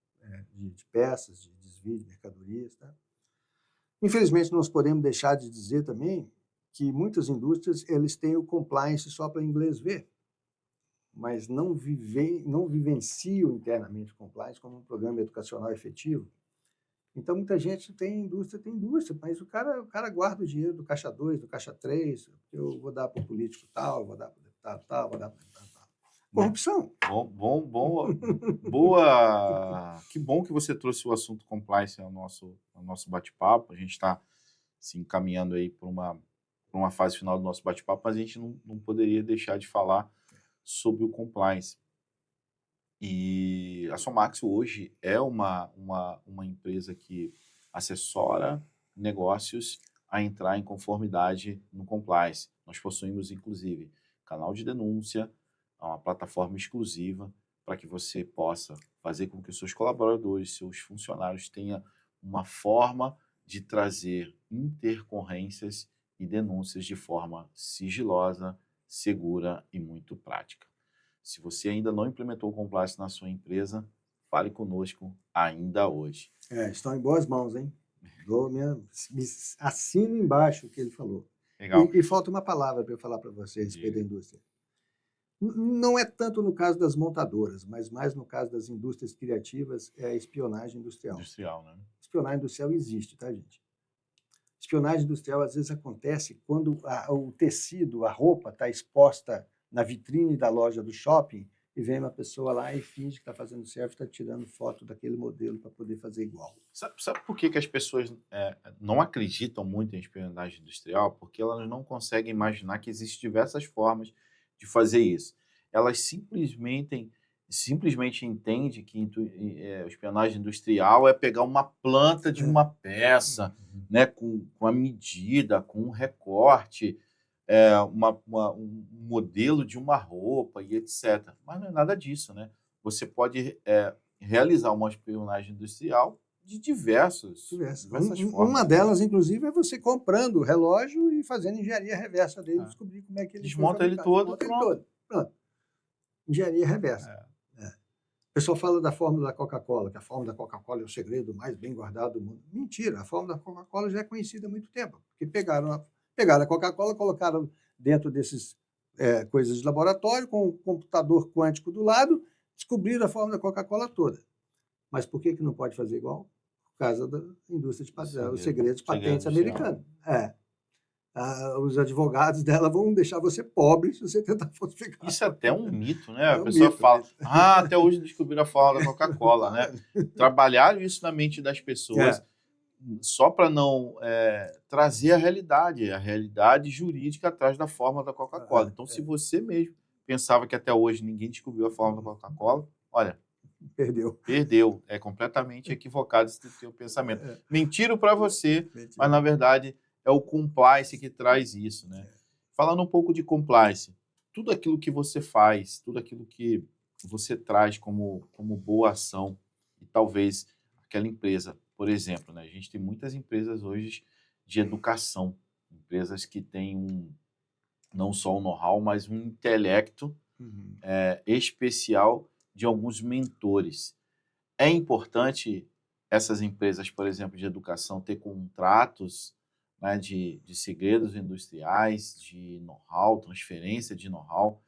de peças, de desvio de mercadorias. Tá? Infelizmente, nós podemos deixar de dizer também que muitas indústrias eles têm o compliance só para inglês ver, mas não vivenciam internamente o compliance como um programa educacional efetivo. Então, muita gente tem indústria, mas o cara guarda o dinheiro do caixa 2, do caixa 3, eu vou dar para o político tal, vou dar para o deputado tal, vou dar para o deputado tal. Corrupção. Boa. Que bom que você trouxe o assunto compliance ao nosso bate-papo. A gente está se encaminhando aí para uma fase final do nosso bate-papo, mas a gente não poderia deixar de falar sobre o compliance. E a Somax hoje é uma empresa que assessora negócios a entrar em conformidade no compliance. Nós possuímos, inclusive, canal de denúncia, uma plataforma exclusiva para que você possa fazer com que os seus colaboradores, seus funcionários tenham uma forma de trazer intercorrências e denúncias de forma sigilosa, segura e muito prática. Se você ainda não implementou o compliance na sua empresa, fale conosco ainda hoje. Estão em boas mãos, hein? Assino embaixo o que ele falou. Legal. E falta uma palavra para eu falar para você a respeito da indústria. Não é tanto no caso das montadoras, mas mais no caso das indústrias criativas, é a espionagem industrial. Né? Espionagem industrial existe, tá, gente? Espionagem industrial, às vezes, acontece quando o tecido, a roupa, está exposta na vitrine da loja do shopping e vem uma pessoa lá e finge que está fazendo selfie, está tirando foto daquele modelo para poder fazer igual. Sabe por que as pessoas não acreditam muito em espionagem industrial? Porque elas não conseguem imaginar que existem diversas formas de fazer isso. Elas simplesmente entendem que espionagem industrial é pegar uma planta de uma peça, né, com a medida, com um recorte. um modelo de uma roupa e etc. Mas não é nada disso, né? Você pode realizar uma espionagem industrial de diversas formas. Uma delas, inclusive, é você comprando o relógio e fazendo engenharia reversa dele, descobrir como é que ele desmonta ele todo, pronto. Engenharia reversa. O pessoal fala da fórmula da Coca-Cola, que a fórmula da Coca-Cola é o segredo mais bem guardado do mundo. Mentira, a fórmula da Coca-Cola já é conhecida há muito tempo, porque pegaram a Coca-Cola, colocaram dentro desses coisas de laboratório, com um computador quântico do lado, descobriram a fórmula da Coca-Cola toda. Mas por que não pode fazer igual? Por causa da indústria de patentes, os segredos de patentes americanos. Os advogados dela vão deixar você pobre se você tentar falsificar. Isso é até um mito, né? A pessoa fala, até hoje descobriram a fórmula da Coca-Cola, né? Trabalharam isso na mente das pessoas só para não trazer a realidade jurídica atrás da fórmula da Coca-Cola. Então, se você mesmo pensava que até hoje ninguém descobriu a fórmula da Coca-Cola, olha, perdeu. É completamente equivocado esse teu pensamento. Mentiram para você, mas na verdade é o compliance que traz isso, né? Falando um pouco de compliance, tudo aquilo que você faz, tudo aquilo que você traz como boa ação, e talvez aquela empresa, por exemplo, né? A gente tem muitas empresas hoje de educação, empresas que têm não só um know-how, mas um intelecto especial de alguns mentores. É importante essas empresas, por exemplo, de educação, ter contratos, né, de segredos industriais, de know-how, transferência de know-how,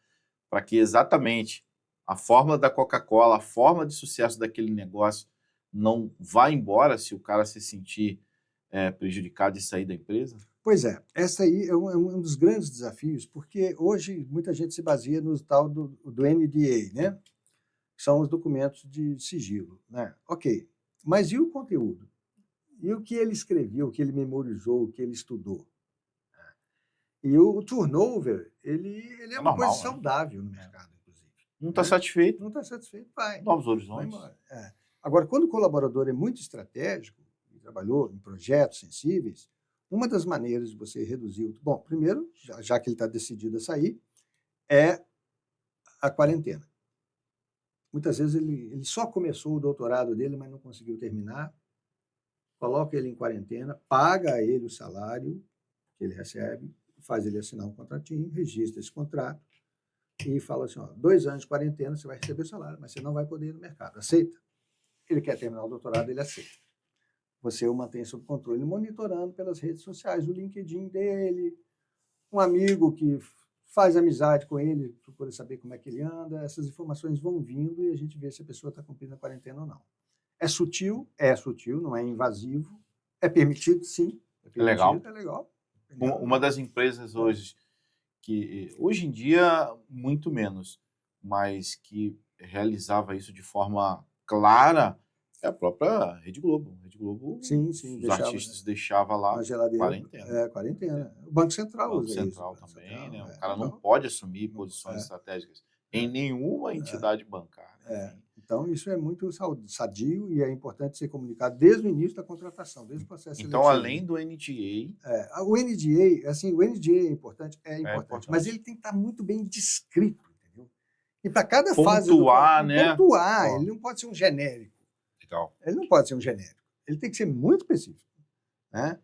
para que exatamente a fórmula da Coca-Cola, a forma de sucesso daquele negócio não vá embora se o cara se sentir prejudicado e sair da empresa? Pois é, essa aí é um dos grandes desafios, porque hoje muita gente se baseia no tal do NDA, né? São os documentos de sigilo, né? Ok, mas e o conteúdo? E o que ele escreveu, o que ele memorizou, o que ele estudou? E o turnover, ele é uma coisa saudável no mercado, inclusive. Não está satisfeito? Não está satisfeito, vai. Novos horizontes. Agora, quando o colaborador é muito estratégico, e trabalhou em projetos sensíveis, uma das maneiras de você reduzir... Bom, primeiro, já que ele está decidido a sair, é a quarentena. Muitas vezes ele só começou o doutorado dele, mas não conseguiu terminar. Coloca ele em quarentena, paga a ele o salário que ele recebe, faz ele assinar um contratinho, registra esse contrato e fala assim, 2 anos de quarentena, você vai receber o salário, mas você não vai poder ir no mercado. Aceita? Ele quer terminar o doutorado, ele aceita. Você o mantém sob controle, monitorando pelas redes sociais, o LinkedIn dele, um amigo que faz amizade com ele, procura saber como é que ele anda, essas informações vão vindo e a gente vê se a pessoa está cumprindo a quarentena ou não. É sutil, não é invasivo, é permitido, sim. É legal. É legal. Uma das empresas hoje, que hoje em dia muito menos, mas que realizava isso de forma clara, é a própria Rede Globo. Rede Globo, sim, os artistas deixavam lá na geladeira, quarentena. Quarentena. O Banco Central Banco usa Central isso. também, né? O cara não pode assumir posições estratégicas em nenhuma entidade bancária. Então, isso é muito sadio e é importante ser comunicado desde o início da contratação, desde o processo seletivo. Então, além do NDA... o NDA é importante, mas ele tem que estar muito bem descrito, entendeu? E para cada fase... Pontuar, né? Pontuar, ele não pode ser um genérico. Legal. Ele não pode ser um genérico. Ele tem que ser muito específico. Né?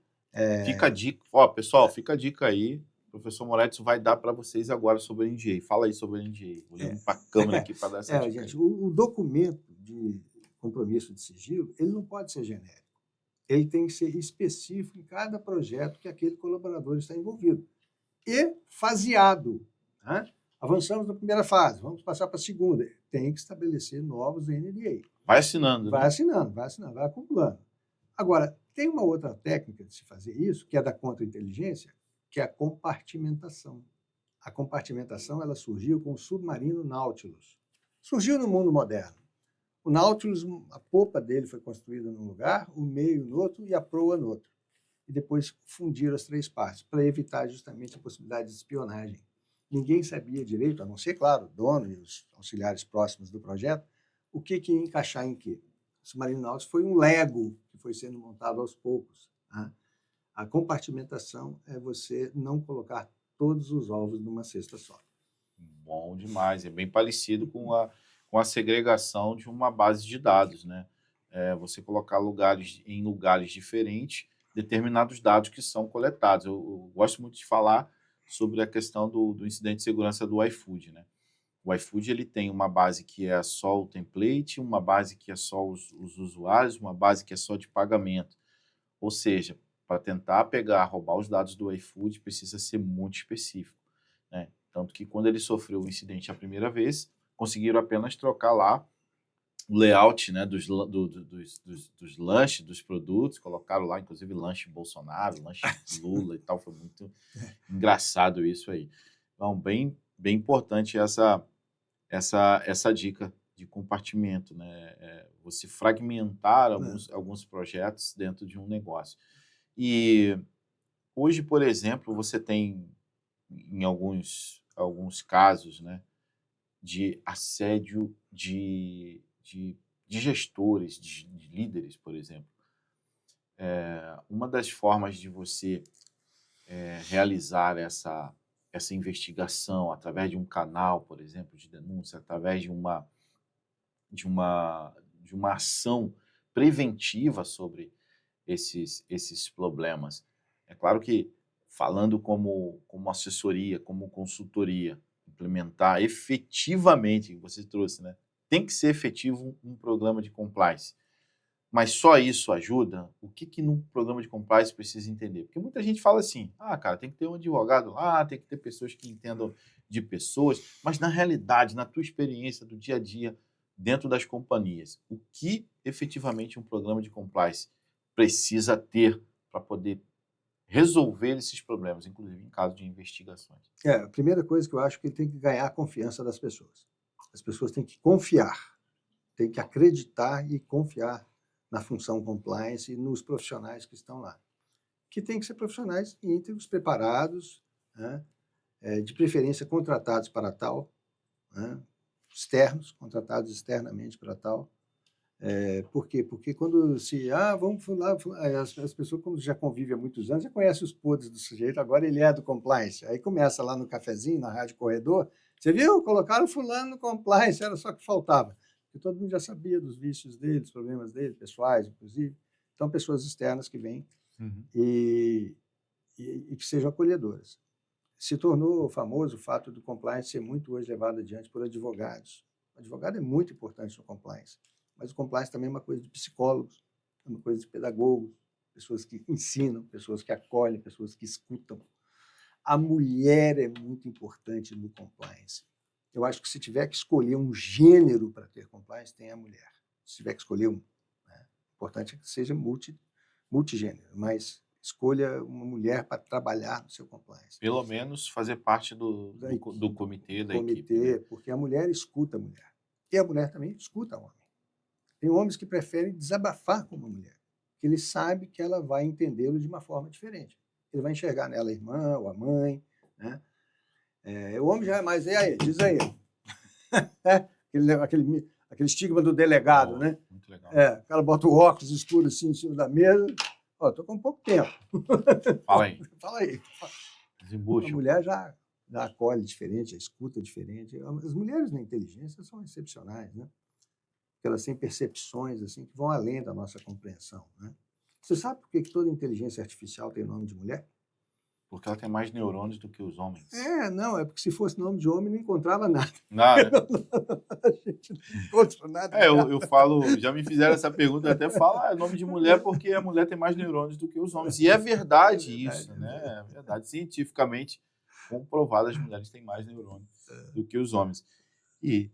Fica a dica. Pessoal, fica a dica aí. O professor Moretti vai dar para vocês agora sobre o NDA. Fala aí sobre o NDA. Vou ler para a câmera aqui para dar essa dica. Gente, o documento de compromisso de sigilo, ele não pode ser genérico. Ele tem que ser específico em cada projeto que aquele colaborador está envolvido. E faseado. Né? Avançamos na primeira fase, vamos passar para a segunda. Tem que estabelecer novos NDA. Vai assinando. Vai assinando, vai acumulando. Agora, tem uma outra técnica de se fazer isso, que é da contra-inteligência, que é a compartimentação. A compartimentação ela surgiu com o submarino Nautilus. Surgiu no mundo moderno. O Nautilus, a popa dele foi construída num lugar, o meio no outro e a proa no outro. E depois fundiram as 3 partes, para evitar justamente a possibilidade de espionagem. Ninguém sabia direito, a não ser, claro, o dono e os auxiliares próximos do projeto, o que ia encaixar em quê. O submarino Nautilus foi um Lego que foi sendo montado aos poucos. Né? A compartimentação é você não colocar todos os ovos numa cesta só. Bom demais. É bem parecido com a segregação de uma base de dados, né? Você colocar em lugares diferentes determinados dados que são coletados. Eu gosto muito de falar sobre a questão do incidente de segurança do iFood, né? O iFood ele tem uma base que é só o template, uma base que é só os usuários, uma base que é só de pagamento. Ou seja, para tentar roubar os dados do iFood, precisa ser muito específico, né? Tanto que quando ele sofreu o incidente a primeira vez, conseguiram apenas trocar lá o layout, né, dos lanches, dos produtos, colocaram lá, inclusive, lanche Bolsonaro, lanche Lula e tal, foi muito engraçado isso aí. Então, bem importante essa dica de compartimento, né? Você fragmentar alguns projetos dentro de um negócio. E hoje, por exemplo, você tem, em alguns casos, né, de assédio de gestores, de líderes, por exemplo. Uma das formas de você realizar essa investigação através de um canal, por exemplo, de denúncia, através de uma ação preventiva sobre esses problemas. É claro que, falando como assessoria, como consultoria, implementar efetivamente, você trouxe, né? Tem que ser efetivo um programa de compliance. Mas só isso ajuda? O que num programa de compliance precisa entender? Porque muita gente fala assim, cara, tem que ter um advogado lá, tem que ter pessoas que entendam de pessoas, mas na realidade, na tua experiência do dia a dia, dentro das companhias, o que efetivamente um programa de compliance precisa ter para poder resolver esses problemas, inclusive em caso de investigações? A primeira coisa que eu acho que ele tem que ganhar a confiança das pessoas. As pessoas têm que confiar, têm que acreditar e confiar na função compliance e nos profissionais que estão lá. Que tem que ser profissionais íntegros, preparados, né? De preferência contratados para tal, né? Externos, contratados externamente para tal. Por quê? Porque quando vamos lá, as pessoas, como já convivem há muitos anos, já conhecem os podres do sujeito, agora ele é do compliance. Aí começa lá no cafezinho, na rádio corredor, você viu? Colocaram fulano no compliance, era só que faltava. Porque todo mundo já sabia dos vícios dele, dos problemas dele, pessoais, inclusive. Então, pessoas externas que vêm e que sejam acolhedoras. Se tornou famoso o fato do compliance ser muito hoje levado adiante por advogados. O advogado é muito importante no compliance, mas o compliance também é uma coisa de psicólogos, é uma coisa de pedagogos, pessoas que ensinam, pessoas que acolhem, pessoas que escutam. A mulher é muito importante no compliance. Eu acho que se tiver que escolher um gênero para ter compliance, tem a mulher. Se tiver que escolher um, né? O importante é que seja multigênero, mas escolha uma mulher para trabalhar no seu compliance. Pelo menos fazer parte do comitê, da equipe. Né? Porque a mulher escuta a mulher. E a mulher também escuta o homem. Tem homens que preferem desabafar com uma mulher, porque ele sabe que ela vai entendê-lo de uma forma diferente. Ele vai enxergar nela a irmã ou a mãe, né? O homem já é mais, e aí, diz aí. aquele estigma do delegado, né? Muito legal. O cara bota o óculos escuro assim em cima da mesa. Estou com pouco tempo. Fala aí. Fala aí. Desembucha. A mulher já acolhe diferente, a escuta diferente. As mulheres na inteligência são excepcionais, né? Porque elas têm percepções assim, que vão além da nossa compreensão, né? Você sabe por que toda inteligência artificial tem nome de mulher? Porque ela tem mais neurônios do que os homens. Não, é porque se fosse nome de homem não encontrava nada. Nada. A gente não encontra nada. Eu falo, já me fizeram essa pergunta, eu até falo, é nome de mulher porque a mulher tem mais neurônios do que os homens. E é verdade isso, né? É verdade. Cientificamente comprovado, as mulheres têm mais neurônios do que os homens. E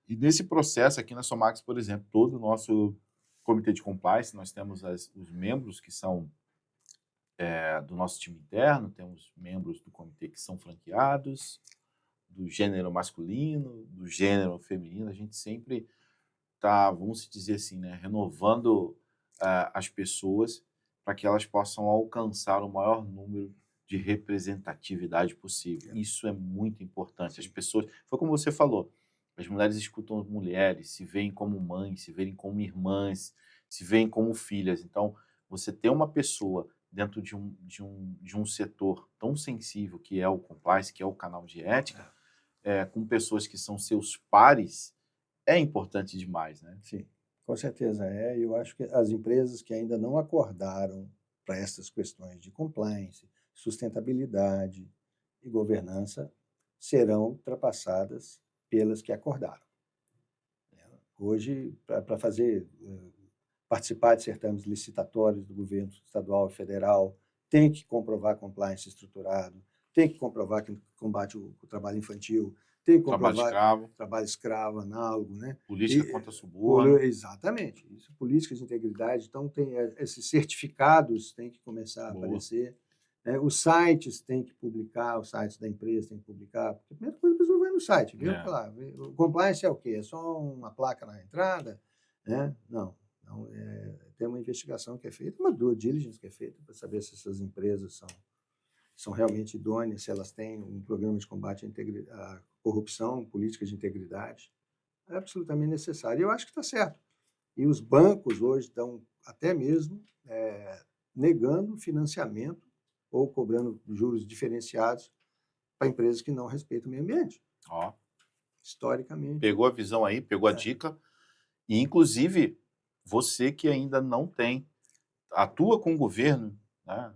nesse processo aqui na Somax, por exemplo, todo o nosso comitê de compliance, nós temos os membros que são do nosso time interno, temos membros do comitê que são franqueados, do gênero masculino, do gênero feminino. A gente sempre está, vamos dizer assim, né, renovando as pessoas para que elas possam alcançar o maior número de representatividade possível. Isso é muito importante. As pessoas, foi como você falou, as mulheres escutam as mulheres, se veem como mães, se veem como irmãs, se veem como filhas. Então, você ter uma pessoa dentro de um setor tão sensível que é o compliance, que é o canal de ética, com pessoas que são seus pares, é importante demais, né? Sim, com certeza é. E eu acho que as empresas que ainda não acordaram para essas questões de compliance, sustentabilidade e governança serão ultrapassadas pelas que acordaram. Hoje, para participar de certames licitatórios do governo estadual e federal, tem que comprovar compliance estruturado, tem que comprovar que combate o trabalho infantil, tem que comprovar trabalho escravo análogo, né? Política contra suborno. Exatamente. Isso, políticas de integridade. Então, tem esses certificados têm que começar a aparecer. Os sites têm que publicar, os sites da empresa têm que publicar. Porque a primeira coisa, a pessoa vai no site, viu? Falar, o compliance é o quê? É só uma placa na entrada? Né? Não. Então, tem uma investigação que é feita, uma due diligence que é feita para saber se essas empresas são realmente idôneas, se elas têm um programa de combate à corrupção, políticas de integridade. É absolutamente necessário. E eu acho que está certo. E os bancos hoje estão até mesmo negando financiamento ou cobrando juros diferenciados para empresas que não respeitam o meio ambiente. Historicamente. Pegou a visão aí, pegou a dica. E, inclusive, você que ainda não tem, atua com o governo, né?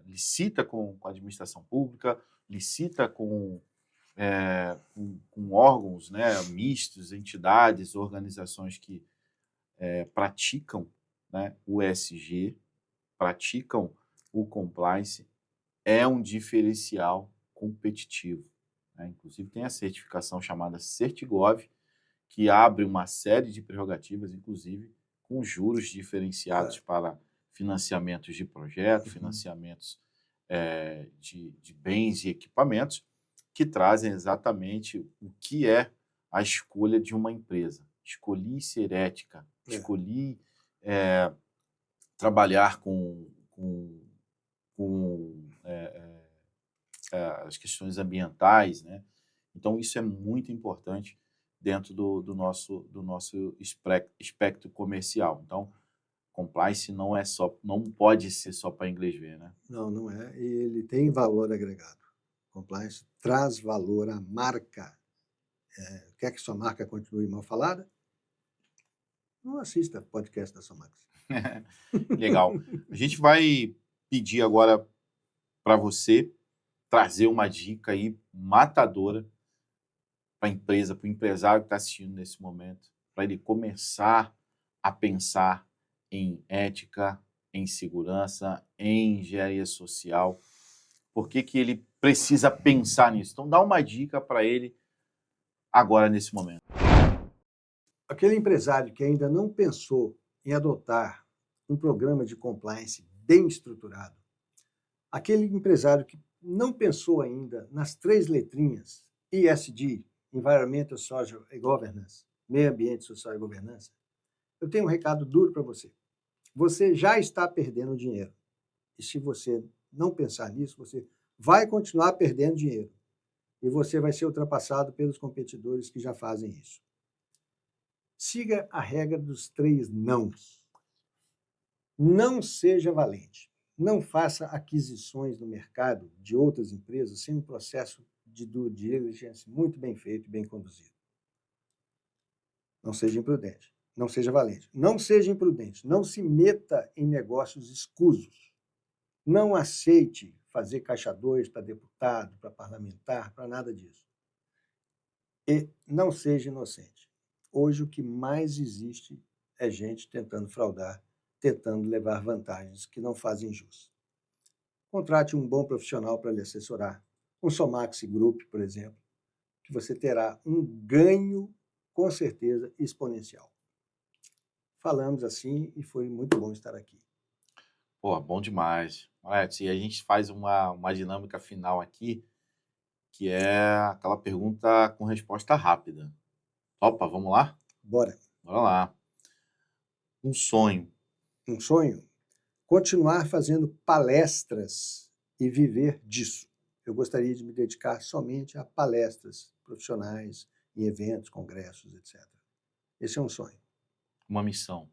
Licita com a administração pública, licita com órgãos, né, mistos, entidades, organizações que praticam, né, o ESG, praticam o compliance, é um diferencial competitivo, né? Inclusive tem a certificação chamada Certigov, que abre uma série de prerrogativas, inclusive com juros diferenciados para financiamentos de projetos, financiamentos de bens e equipamentos, que trazem exatamente o que é a escolha de uma empresa. Escolhi ser ética, escolhi trabalhar com as questões ambientais, né? Então, isso é muito importante dentro do nosso espectro comercial. Então, compliance não pode ser só para inglês ver, né? Não, não é. E ele tem valor agregado. Compliance traz valor à marca. Quer que sua marca continue mal falada? Não assista podcast da Somax. Legal. A gente vai pedir agora para você trazer uma dica aí matadora para a empresa, para o empresário que está assistindo nesse momento, para ele começar a pensar em ética, em segurança, em engenharia social. Por que ele precisa pensar nisso? Então, dá uma dica para ele agora, nesse momento. Aquele empresário que ainda não pensou em adotar um programa de compliance bem estruturado, aquele empresário que não pensou ainda nas 3 letrinhas ESG, Environmental, Social e Governance, Meio Ambiente, Social e Governança, eu tenho um recado duro para você. Você já está perdendo dinheiro. E se você não pensar nisso, você vai continuar perdendo dinheiro. E você vai ser ultrapassado pelos competidores que já fazem isso. Siga a regra dos 3 nãos. Não seja valente. Não faça aquisições no mercado de outras empresas sem um processo de due diligence muito bem feito e bem conduzido. Não seja imprudente. Não seja valente. Não seja imprudente. Não se meta em negócios escusos. Não aceite fazer caixa 2 para deputado, para parlamentar, para nada disso. E não seja inocente. Hoje o que mais existe é gente tentando fraudar, tentando levar vantagens que não fazem jus. Contrate um bom profissional para lhe assessorar, um Somax Group, por exemplo, que você terá um ganho, com certeza, exponencial. Falamos assim e foi muito bom estar aqui. Pô, bom demais. E a gente faz uma dinâmica final aqui, que é aquela pergunta com resposta rápida. Opa, vamos lá? Bora. Bora lá. Um sonho. Um sonho? Continuar fazendo palestras e viver disso. Eu gostaria de me dedicar somente a palestras profissionais, em eventos, congressos, etc. Esse é um sonho. Uma missão.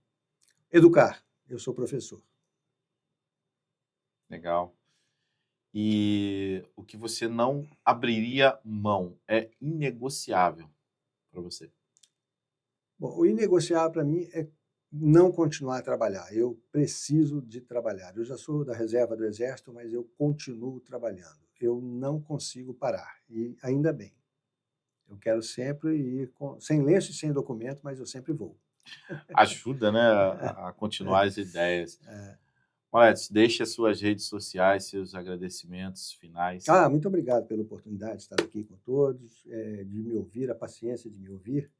Educar. Eu sou professor. Legal. E o que você não abriria mão é inegociável para você? Bom, o inegociável para mim é não continuar a trabalhar. Eu preciso de trabalhar. Eu já sou da reserva do Exército, mas eu continuo trabalhando. Eu não consigo parar, e ainda bem. Eu quero sempre ir sem lenço e sem documento, mas eu sempre vou. Ajuda, né, a continuar as ideias. Moletos, deixe as suas redes sociais, seus agradecimentos finais. Muito obrigado pela oportunidade de estar aqui com todos, de me ouvir, a paciência de me ouvir,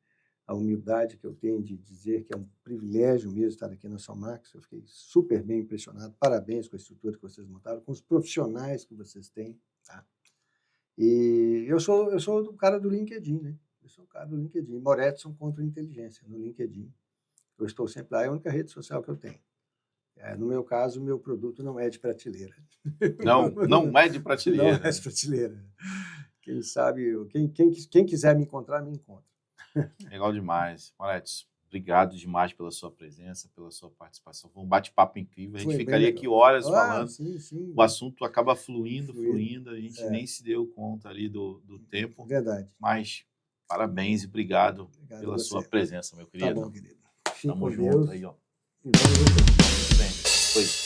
a humildade que eu tenho de dizer que é um privilégio mesmo estar aqui na Somax. Eu fiquei super bem impressionado. Parabéns com a estrutura que vocês montaram, com os profissionais que vocês têm. Tá? E eu sou o cara do LinkedIn, né? Eu sou o cara do LinkedIn. Moretson contra a inteligência no LinkedIn. Eu estou sempre lá, é a única rede social que eu tenho. No meu caso, o meu produto não é de prateleira. Não é de prateleira. Não é de prateleira. Quem sabe, quem quiser me encontrar, me encontra. Legal demais. Moletos, obrigado demais pela sua presença, pela sua participação. Foi um bate-papo incrível. A gente ficaria aqui horas falando. Sim. O assunto acaba fluindo. A gente nem se deu conta ali do tempo. Verdade. Mas parabéns e obrigado pela sua presença, meu querido. Tá bom, querido. Tamo junto aí, ó. E vamos ver. Foi.